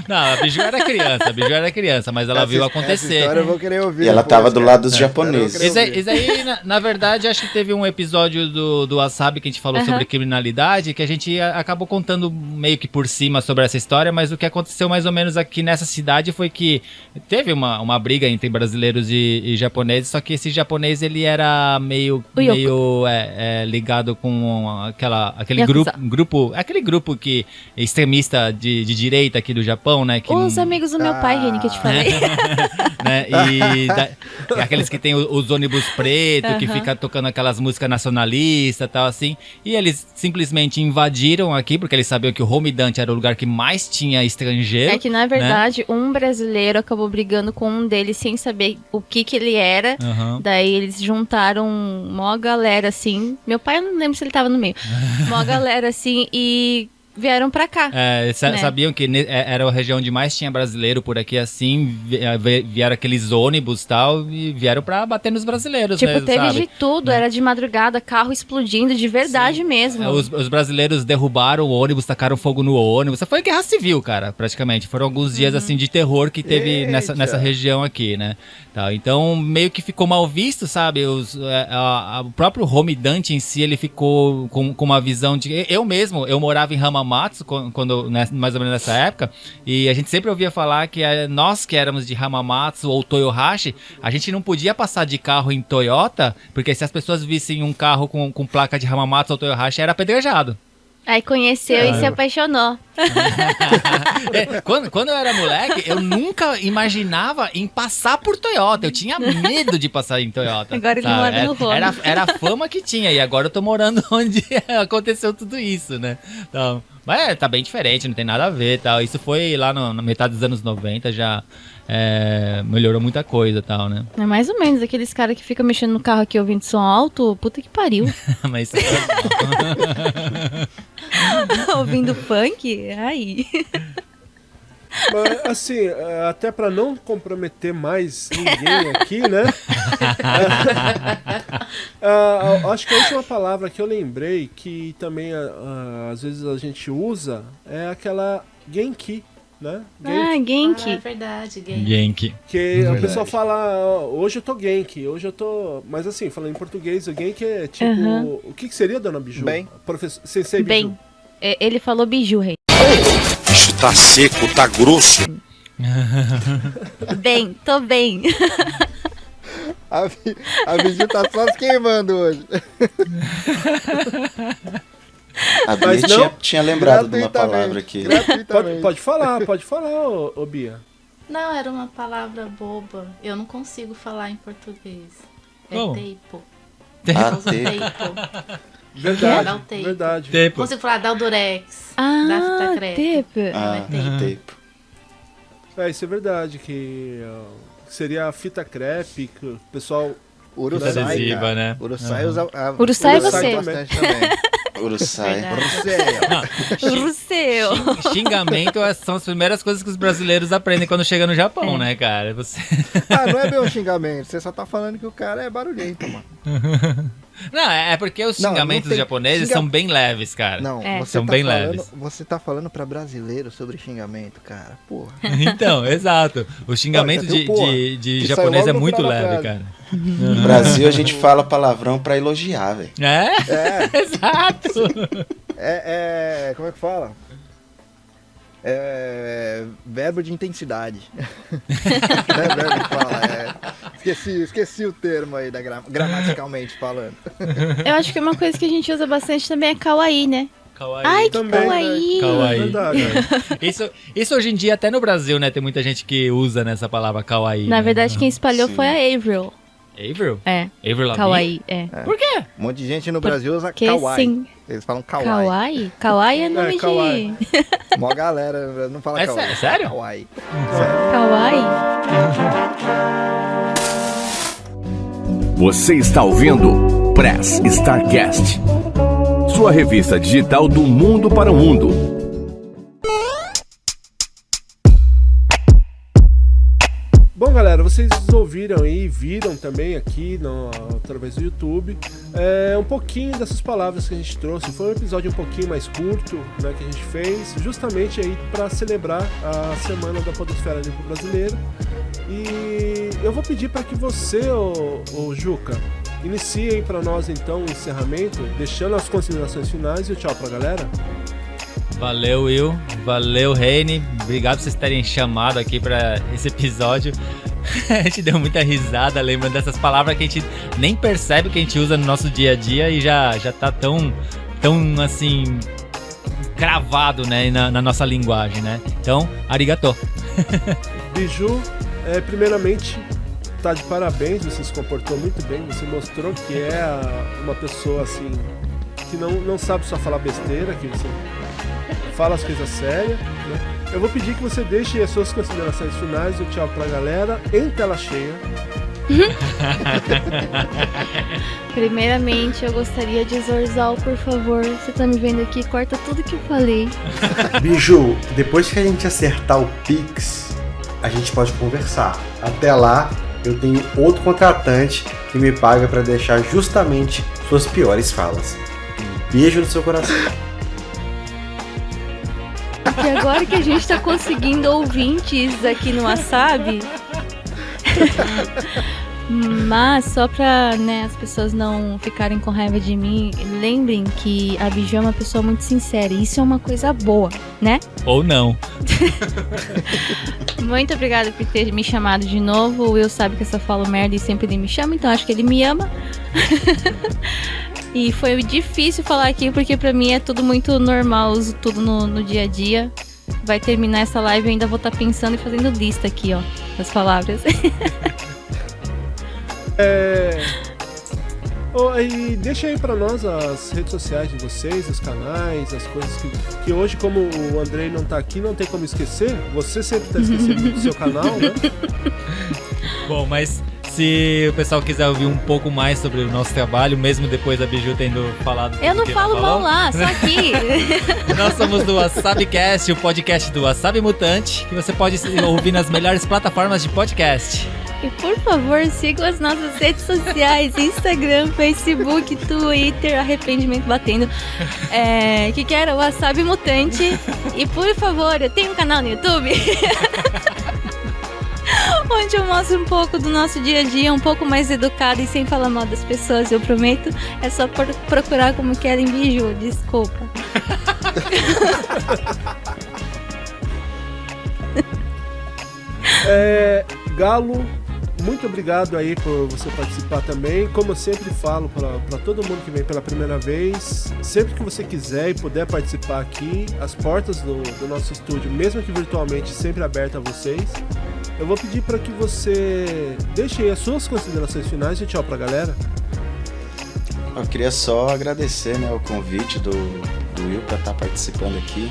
[SPEAKER 5] Não, a Biju era criança, mas ela viu acontecer.
[SPEAKER 3] Essa história eu vou querer ouvir.
[SPEAKER 7] E ela tava do lado dos japoneses.
[SPEAKER 5] Isso aí, na verdade, acho que teve um episódio do Wasabi que a gente falou sobre criminalidade, que que a gente acabou contando meio que por cima sobre essa história, mas o que aconteceu mais ou menos aqui nessa cidade foi que teve uma briga entre brasileiros e japoneses, só que esse japonês ele era meio ligado com aquele grupo que extremista de direita aqui do Japão, né? Que
[SPEAKER 4] os amigos do meu pai, Reni, que eu te falei.
[SPEAKER 5] Né? E aqueles que tem os ônibus pretos, que fica tocando aquelas músicas nacionalistas e tal assim. E eles simplesmente invadiram aqui, porque eles sabiam que o Homidante era o lugar que mais tinha estrangeiro.
[SPEAKER 4] É que, na verdade,
[SPEAKER 5] né?
[SPEAKER 4] Um brasileiro acabou brigando com um deles sem saber o que ele era. Daí eles juntaram uma galera, assim. Meu pai, eu não lembro se ele tava no meio. Uma galera, assim, e vieram pra cá.
[SPEAKER 5] Sabiam que era a região onde mais tinha brasileiro por aqui, assim, vieram aqueles ônibus e tal, e vieram pra bater nos brasileiros,
[SPEAKER 4] tipo,
[SPEAKER 5] mesmo,
[SPEAKER 4] teve
[SPEAKER 5] sabe?
[SPEAKER 4] de tudo, era de madrugada, carro explodindo, de verdade mesmo.
[SPEAKER 5] Os brasileiros derrubaram o ônibus, tacaram fogo no ônibus, foi guerra civil, cara, praticamente. Foram alguns dias, assim, de terror que teve nessa região aqui, né? Então, meio que ficou mal visto, sabe? O próprio Homidante em si, ele ficou com uma visão de... Eu morava em Hamamatsu, mais ou menos nessa época, e a gente sempre ouvia falar que nós que éramos de Hamamatsu ou Toyohashi, a gente não podia passar de carro em Toyota, porque se as pessoas vissem um carro com placa de Hamamatsu ou Toyohashi, era apedrejado.
[SPEAKER 4] Aí conheceu e se apaixonou.
[SPEAKER 5] Quando eu era moleque, eu nunca imaginava em passar por Toyota. Eu tinha medo de passar em Toyota.
[SPEAKER 4] Agora ele mora no Honda.
[SPEAKER 5] Era a fama que tinha. E agora eu tô morando onde aconteceu tudo isso, né? Então, mas tá bem diferente, não tem nada a ver, tal. Isso foi lá na metade dos anos 90, já melhorou muita coisa, tal, né?
[SPEAKER 4] É mais ou menos aqueles caras que ficam mexendo no carro aqui ouvindo som alto, puta que pariu.
[SPEAKER 5] Mas isso
[SPEAKER 4] ouvindo funk? Aí.
[SPEAKER 2] Mas, assim, até pra não comprometer mais ninguém aqui, né? Acho que a última palavra que eu lembrei, que também às vezes a gente usa, é aquela Genki, né?
[SPEAKER 4] Genki.
[SPEAKER 8] É verdade,
[SPEAKER 5] Genki.
[SPEAKER 2] Que a pessoa fala, hoje eu tô Genki, hoje eu tô... Mas assim, falando em português, o Genki é tipo... O que seria, dona Biju?
[SPEAKER 3] Bem.
[SPEAKER 2] Sensei Biju.
[SPEAKER 4] Bem. Ele falou Biju, rei.
[SPEAKER 13] Bicho tá seco, tá grosso.
[SPEAKER 4] Bem, tô bem.
[SPEAKER 3] A Biju tá só se queimando hoje.
[SPEAKER 7] A Bia tinha lembrado de uma palavra aqui.
[SPEAKER 2] Pode falar, ô Bia.
[SPEAKER 8] Não, era uma palavra boba. Eu não consigo falar em português. Teipo.
[SPEAKER 2] Teipo. Verdade.
[SPEAKER 8] Teipo. Como se falar da Durex. Da fita crepe.
[SPEAKER 7] Teipo.
[SPEAKER 2] Isso é verdade, que seria a fita crepe, que o pessoal...
[SPEAKER 3] Uruçai,
[SPEAKER 5] adesiva, né?
[SPEAKER 3] Uruçai usa...
[SPEAKER 4] Uruçai é você.
[SPEAKER 3] Bastante também.
[SPEAKER 7] Uruçai.
[SPEAKER 4] Uruceu.
[SPEAKER 5] Xingamento são as primeiras coisas que os brasileiros aprendem quando chegam no Japão, né, cara?
[SPEAKER 3] Não é bem um xingamento, você só tá falando que o cara é barulhento, mano.
[SPEAKER 5] Não, é porque os xingamentos japoneses são bem leves, cara.
[SPEAKER 3] Não,
[SPEAKER 5] são bem leves.
[SPEAKER 3] Você tá falando pra brasileiro sobre xingamento, cara. Porra.
[SPEAKER 5] Então, exato. O xingamento de japonês é muito leve, cara.
[SPEAKER 7] No Brasil a gente fala palavrão pra elogiar, velho.
[SPEAKER 5] Exato.
[SPEAKER 3] Como é que fala? Verbo de intensidade. Não é verbo que fala, esqueci o termo aí, gramaticalmente falando.
[SPEAKER 4] Eu acho que uma coisa que a gente usa bastante também é kawaii, né?
[SPEAKER 5] Kawaii.
[SPEAKER 4] Ai, que
[SPEAKER 2] também,
[SPEAKER 4] kawaii.
[SPEAKER 2] Kawaii. Verdade.
[SPEAKER 5] Isso hoje em dia, até no Brasil, né? Tem muita gente que usa nessa palavra kawaii.
[SPEAKER 4] Na verdade, quem espalhou foi a Avril.
[SPEAKER 5] Avril?
[SPEAKER 4] É.
[SPEAKER 5] Avril Lavigne?
[SPEAKER 4] Kawaii,
[SPEAKER 5] Por quê?
[SPEAKER 3] Um monte de gente no Brasil usa kawaii.
[SPEAKER 4] Sim.
[SPEAKER 3] Eles falam kawaii.
[SPEAKER 4] Kawaii? Kawaii é nome
[SPEAKER 2] kawaii.
[SPEAKER 4] de...
[SPEAKER 3] Mó galera não fala kawaii.
[SPEAKER 5] Sério?
[SPEAKER 3] Kawaii.
[SPEAKER 4] Kawaii?
[SPEAKER 1] Você está ouvindo Press Starcast, sua revista digital do mundo para o mundo.
[SPEAKER 2] Bom, galera, vocês ouviram e viram também aqui através do YouTube um pouquinho dessas palavras que a gente trouxe. Foi um episódio um pouquinho mais curto, né, que a gente fez justamente aí para celebrar a Semana da Podosfera Limpa Brasileira. E eu vou pedir para que você, ô Juca, inicie aí pra nós então o encerramento, deixando as considerações finais e o tchau pra galera.
[SPEAKER 5] Valeu, Will. Valeu, Reine. Obrigado por vocês terem chamado aqui pra esse episódio. A gente deu muita risada lembrando dessas palavras que a gente nem percebe que a gente usa no nosso dia a dia e já tá tão assim, cravado, né, na nossa linguagem, né? Então, arigatô.
[SPEAKER 2] Biju, primeiramente, tá de parabéns, você se comportou muito bem, você mostrou que é uma pessoa assim, que não sabe só falar besteira, que você fala as coisas sérias, né? Eu vou pedir que você deixe as suas considerações finais, o tchau pra galera, em tela cheia.
[SPEAKER 4] Primeiramente, eu gostaria de Zorzal, por favor. Você tá me vendo aqui, corta tudo que eu falei.
[SPEAKER 17] Biju, depois que a gente acertar o Pix, a gente pode conversar. Até lá, eu tenho outro contratante que me paga pra deixar justamente suas piores falas. Beijo no seu coração.
[SPEAKER 4] E agora que a gente tá conseguindo ouvintes aqui no Wasabi, mas só pra, né, as pessoas não ficarem com raiva de mim, lembrem que a Biju é uma pessoa muito sincera e isso é uma coisa boa, né?
[SPEAKER 5] Ou não.
[SPEAKER 4] Muito obrigada por ter me chamado de novo. O Will sabe que eu só falo merda e sempre ele me chama, então acho que ele me ama. E foi difícil falar aqui, porque pra mim é tudo muito normal, uso tudo no dia a dia. Vai terminar essa live e eu ainda vou estar pensando e fazendo lista aqui, ó, das palavras.
[SPEAKER 2] E deixa aí pra nós as redes sociais de vocês, os canais, as coisas que hoje, como o Andrei não tá aqui, não tem como esquecer. Você sempre tá esquecendo do seu canal, né?
[SPEAKER 5] Bom, mas se o pessoal quiser ouvir um pouco mais sobre o nosso trabalho, mesmo depois da Biju tendo falado...
[SPEAKER 4] Eu não falo mal lá, só aqui.
[SPEAKER 5] Nós somos do WasabiCast, o podcast do Wasabi Mutante, que você pode ouvir nas melhores plataformas de podcast.
[SPEAKER 4] E por favor, sigam as nossas redes sociais, Instagram, Facebook, Twitter, Arrependimento Batendo, que era o Wasabi Mutante. E por favor, eu tenho um canal no YouTube, onde eu mostro um pouco do nosso dia a dia, um pouco mais educado e sem falar mal das pessoas, eu prometo. É só procurar como querem Biju, desculpa.
[SPEAKER 2] Galo, muito obrigado aí por você participar também. Como eu sempre falo para todo mundo que vem pela primeira vez, sempre que você quiser e puder participar aqui, as portas do nosso estúdio, mesmo que virtualmente, sempre abertas a vocês. Eu vou pedir para que você deixe aí as suas considerações finais e tchau pra galera.
[SPEAKER 7] Eu queria só agradecer, né, o convite do Will para estar participando aqui,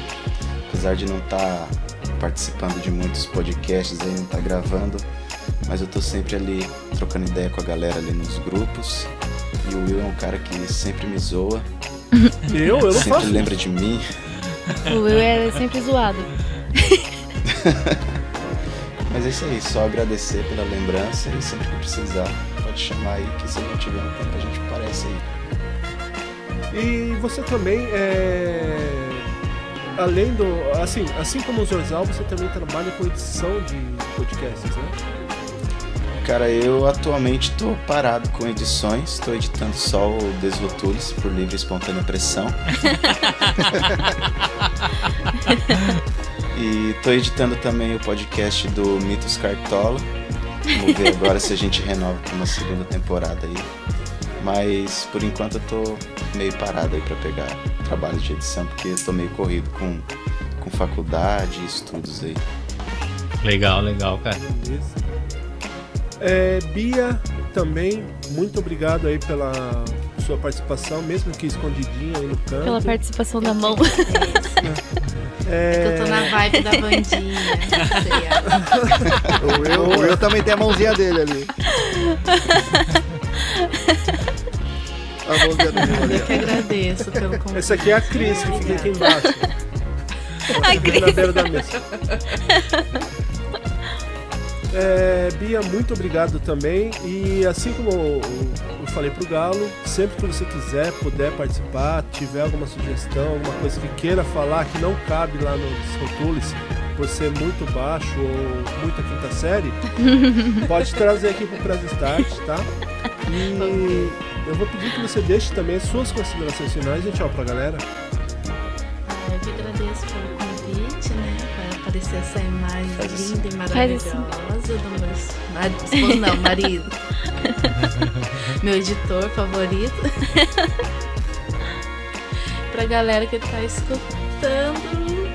[SPEAKER 7] apesar de não estar participando de muitos podcasts aí, não estar gravando, mas eu tô sempre ali trocando ideia com a galera ali nos grupos, e o Will é um cara que sempre me zoa.
[SPEAKER 2] Eu não
[SPEAKER 7] sempre
[SPEAKER 2] faço.
[SPEAKER 7] Lembra de mim.
[SPEAKER 4] O Will é sempre zoado.
[SPEAKER 7] Mas é isso aí, só agradecer pela lembrança e sempre que precisar, pode chamar aí, que se a gente tiver um tempo a gente aparece aí.
[SPEAKER 2] E você também, além do... Assim como o Zorzal, você também trabalha com edição de podcasts, né?
[SPEAKER 7] Cara, eu atualmente tô parado com edições, tô editando só o Desrotule-se por livre e espontânea pressão. E tô editando também o podcast do Mitos Cartola. Vamos ver agora se a gente renova para uma segunda temporada aí. Mas por enquanto eu tô meio parado aí para pegar trabalho de edição, porque eu tô meio corrido com faculdade e estudos aí.
[SPEAKER 5] Legal, cara.
[SPEAKER 2] Beleza. Bia, também, muito obrigado aí pela sua participação, mesmo que escondidinha aí no canto.
[SPEAKER 4] Pela participação da mão.
[SPEAKER 8] Eu tô na vibe da bandinha.
[SPEAKER 3] O Will também tem a mãozinha dele ali. A mãozinha dele ali.
[SPEAKER 8] Eu que agradeço pelo convite.
[SPEAKER 2] Essa aqui é a Cris, que fica aqui embaixo.
[SPEAKER 4] A Cris.
[SPEAKER 2] Na beira da mesa. Bia, muito obrigado também. E assim como eu falei pro Galo, sempre que você quiser, puder participar, tiver alguma sugestão, alguma coisa que queira falar que não cabe lá nos Rotules, por ser muito baixo ou muita quinta série, pode trazer aqui pro Press Start, tá? E eu vou pedir que você deixe também as suas considerações finais e tchau pra galera.
[SPEAKER 8] Eu que agradeço pelo convite, né? Para aparecer essa imagem linda e maravilhosa do meu marido. Meu editor favorito. Pra galera que tá escutando.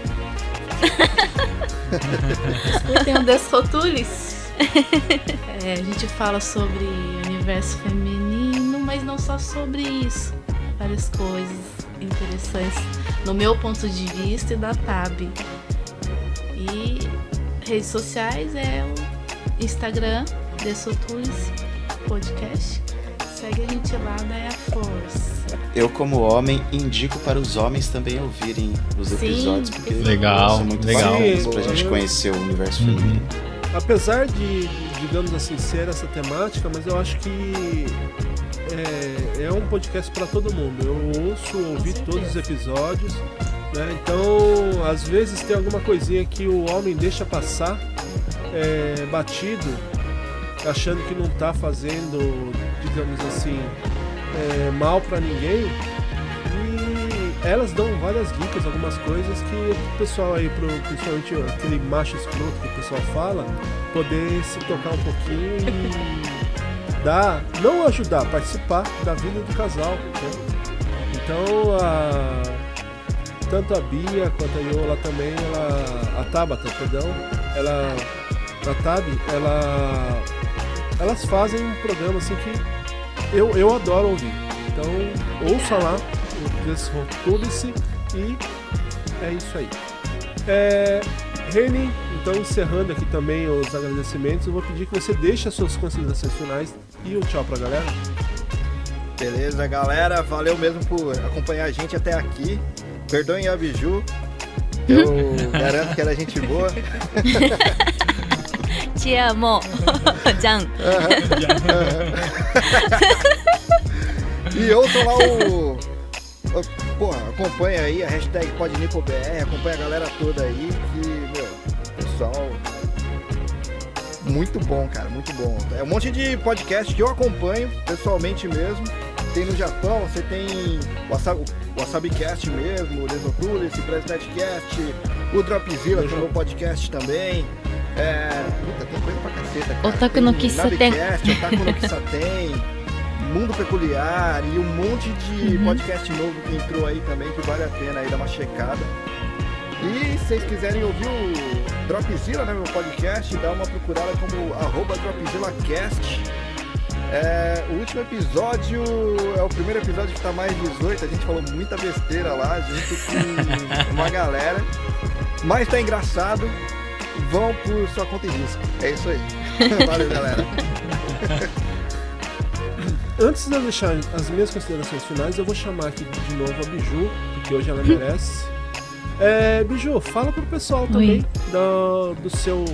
[SPEAKER 8] Escutem o Desrotules. A gente fala sobre universo feminino, mas não só sobre isso. Várias coisas interessantes no meu ponto de vista e da Tab. E redes sociais é o Instagram, Desrotules Podcast. Segue a gente lá da Force.
[SPEAKER 7] Eu, como homem, indico para os homens também ouvirem os episódios, porque
[SPEAKER 5] legal,
[SPEAKER 7] são muito
[SPEAKER 5] legal.
[SPEAKER 7] bacanas pra gente conhecer o universo feminino.
[SPEAKER 2] Apesar de, digamos assim, ser essa temática, mas eu acho que é um podcast para todo mundo. Eu ouvi todos os episódios, né? Então, às vezes tem alguma coisinha que o homem deixa passar batido, achando que não tá fazendo, digamos assim, mal para ninguém. E elas dão várias dicas, algumas coisas que o pessoal aí, principalmente aquele macho escroto que o pessoal fala, poder se tocar um pouquinho e dar, não ajudar, participar da vida do casal, né? Então, tanto a Bia quanto a Yola também, a Tabata, perdão, a Tab, elas fazem um programa assim que eu adoro ouvir. Então, ouça lá o Desrotules-se e é isso aí. Reni, então, encerrando aqui também os agradecimentos, eu vou pedir que você deixe as suas considerações finais e um tchau pra galera.
[SPEAKER 3] Beleza, galera, valeu mesmo por acompanhar a gente até aqui. Perdoem a Biju, eu garanto que era gente boa.
[SPEAKER 4] Te amo, Jan.
[SPEAKER 3] E ouçam lá acompanha aí a hashtag PodNipoBR, acompanha a galera toda aí, que, meu, pessoal, muito bom, cara, muito bom. É um monte de podcast que eu acompanho, pessoalmente mesmo. Tem no Japão, você tem o WasabiCast mesmo, o Desrotules, o Presnetcast, o Dropzilla, que é o meu podcast também. Tem coisa pra caceta, cara.
[SPEAKER 4] Otaku no Kisaten.
[SPEAKER 3] Otaku no Kisaten, Mundo Peculiar e um monte de podcast novo que entrou aí também, que vale a pena aí dar uma checada. E se vocês quiserem ouvir o Dropzilla, né, meu podcast, dá uma procurada como @DropzillaCast. O último episódio é o primeiro episódio que tá mais 18, a gente falou muita besteira lá, junto com uma galera. Mas tá engraçado, vão por sua conta e risco. É isso aí. Valeu, galera.
[SPEAKER 2] Antes de eu deixar as minhas considerações finais, eu vou chamar aqui de novo a Biju, porque hoje ela merece. Biju, fala pro pessoal também do seu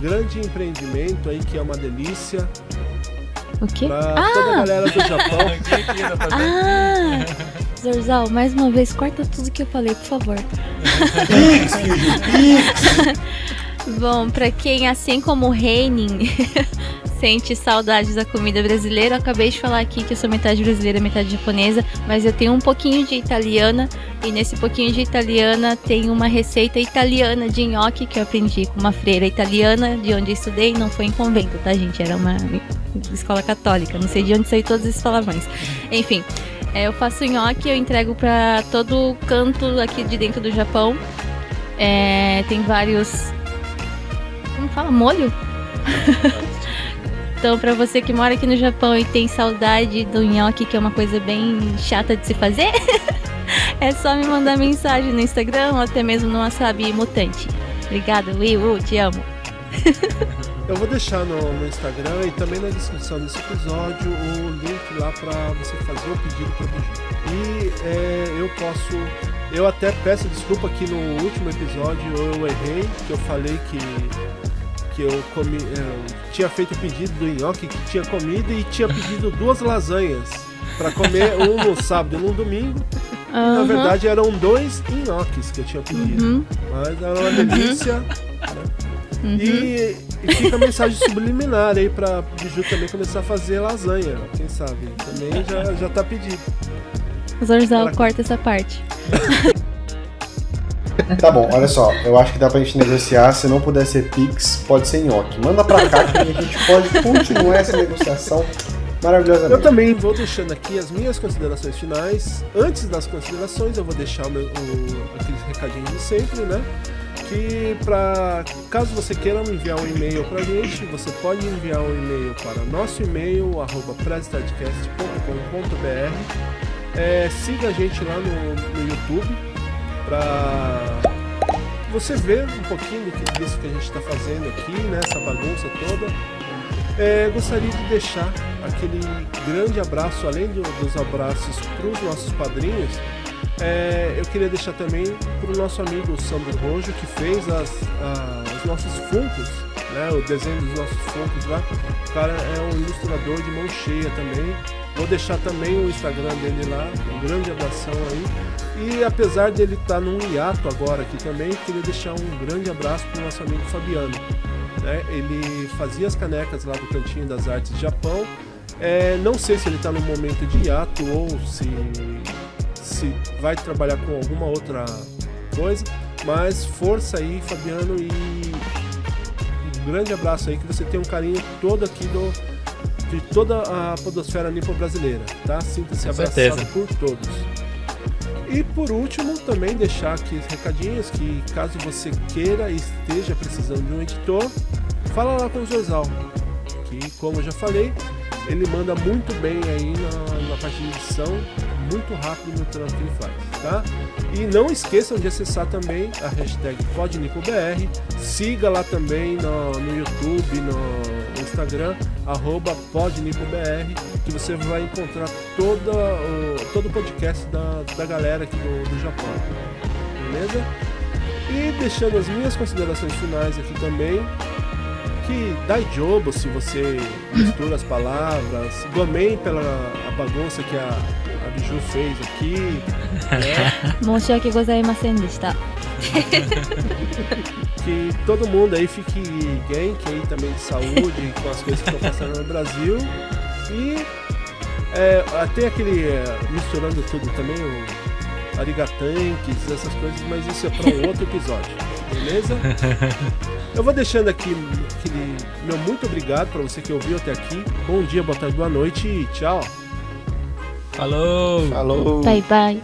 [SPEAKER 2] grande empreendimento aí, que é uma delícia.
[SPEAKER 4] O quê?
[SPEAKER 2] Pra toda a galera do Japão.
[SPEAKER 4] Zorzal, mais uma vez, corta tudo que eu falei, por favor. Bom, pra quem, assim como o Reining, sente saudades da comida brasileira, eu acabei de falar aqui que eu sou metade brasileira, metade japonesa, mas eu tenho um pouquinho de italiana, e nesse pouquinho de italiana tem uma receita italiana de nhoque que eu aprendi com uma freira italiana, de onde eu estudei, não foi em convento, tá, gente? Era uma escola católica, não sei de onde saiu todos esses palavrões. Enfim, eu faço nhoque, eu entrego pra todo canto aqui de dentro do Japão. Tem vários... Como fala? Molho? Então, pra você que mora aqui no Japão e tem saudade do nhoque, que é uma coisa bem chata de se fazer, é só me mandar mensagem no Instagram ou até mesmo no Wasabi Mutante. Obrigada, Will, te amo.
[SPEAKER 2] Eu vou deixar no Instagram e também na descrição desse episódio o link lá pra você fazer o pedido pra Biju. E eu até peço desculpa que no último episódio eu errei, que eu falei que eu tinha feito o pedido do nhoque, que tinha comido e tinha pedido 2 lasanhas pra comer, um no sábado e um no domingo. E, na verdade eram 2 nhoques que eu tinha pedido. Mas era uma delícia. E fica a mensagem subliminar aí pra Biju também começar a fazer lasanha, quem sabe? Também já tá pedido.
[SPEAKER 4] Zorzal, corta essa parte.
[SPEAKER 17] Tá bom, olha só, eu acho que dá pra gente negociar. Se não puder ser Pix, pode ser nhoque. Manda pra cá que a gente pode continuar essa negociação maravilhosamente.
[SPEAKER 2] Eu também vou deixando aqui as minhas considerações finais. Antes das considerações, eu vou deixar aqueles recadinhos de sempre, né? Que caso você queira enviar um e-mail pra gente, você pode enviar um e-mail para nosso e-mail, @prestartcast.com.br. Siga a gente lá no YouTube pra você ver um pouquinho disso que a gente está fazendo aqui, né? Essa bagunça toda. Gostaria de deixar aquele grande abraço, além dos abraços para os nossos padrinhos. Eu queria deixar também para o nosso amigo Sandro Rojo, que fez os nossos Funkos, né? O desenho dos nossos Funkos lá. O cara é um ilustrador de mão cheia também. Vou deixar também o Instagram dele lá. Um grande abração aí. E apesar dele estar num hiato agora aqui também, queria deixar um grande abraço para o nosso amigo Fabiano. Né? Ele fazia as canecas lá do Cantinho das Artes Japão. Não sei se ele está num momento de hiato ou se vai trabalhar com alguma outra coisa, mas força aí, Fabiano, e um grande abraço aí, que você tem um carinho todo aqui de toda a podosfera nipo-brasileira, tá? Sinta-se abraçado por todos. E por último, também deixar aqui os recadinhos, que caso você queira e esteja precisando de um editor, fala lá com o Zorzal, que, como eu já falei, ele manda muito bem aí na parte de edição, muito rápido no trampo que ele faz, tá? E não esqueçam de acessar também a hashtag PodNipoBR, siga lá também no YouTube, no Instagram, @PodNipoBR, que você vai encontrar todo o podcast da galera aqui do Japão, beleza? E deixando as minhas considerações finais aqui também, que daijobu se você mistura as palavras, gomei pela bagunça que a Biju fez aqui, né?
[SPEAKER 4] Monshiwake gozaimasen deshita.
[SPEAKER 2] Que todo mundo aí fique genki aí também de saúde com as coisas que estão passando no Brasil. E tem aquele misturando tudo também, o arigatanks, essas coisas, mas isso é para um outro episódio, beleza? Eu vou deixando aqui aquele meu muito obrigado para você que ouviu até aqui. Bom dia, boa tarde, boa noite e tchau.
[SPEAKER 5] Falou!
[SPEAKER 17] Falou!
[SPEAKER 4] Bye, bye.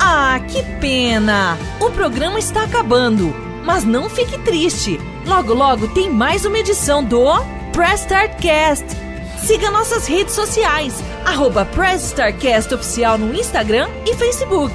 [SPEAKER 21] Ah, que pena! O programa está acabando, mas não fique triste. Logo, logo tem mais uma edição do Press Start Cast. Siga nossas redes sociais, @Press Start Cast oficial no Instagram e Facebook.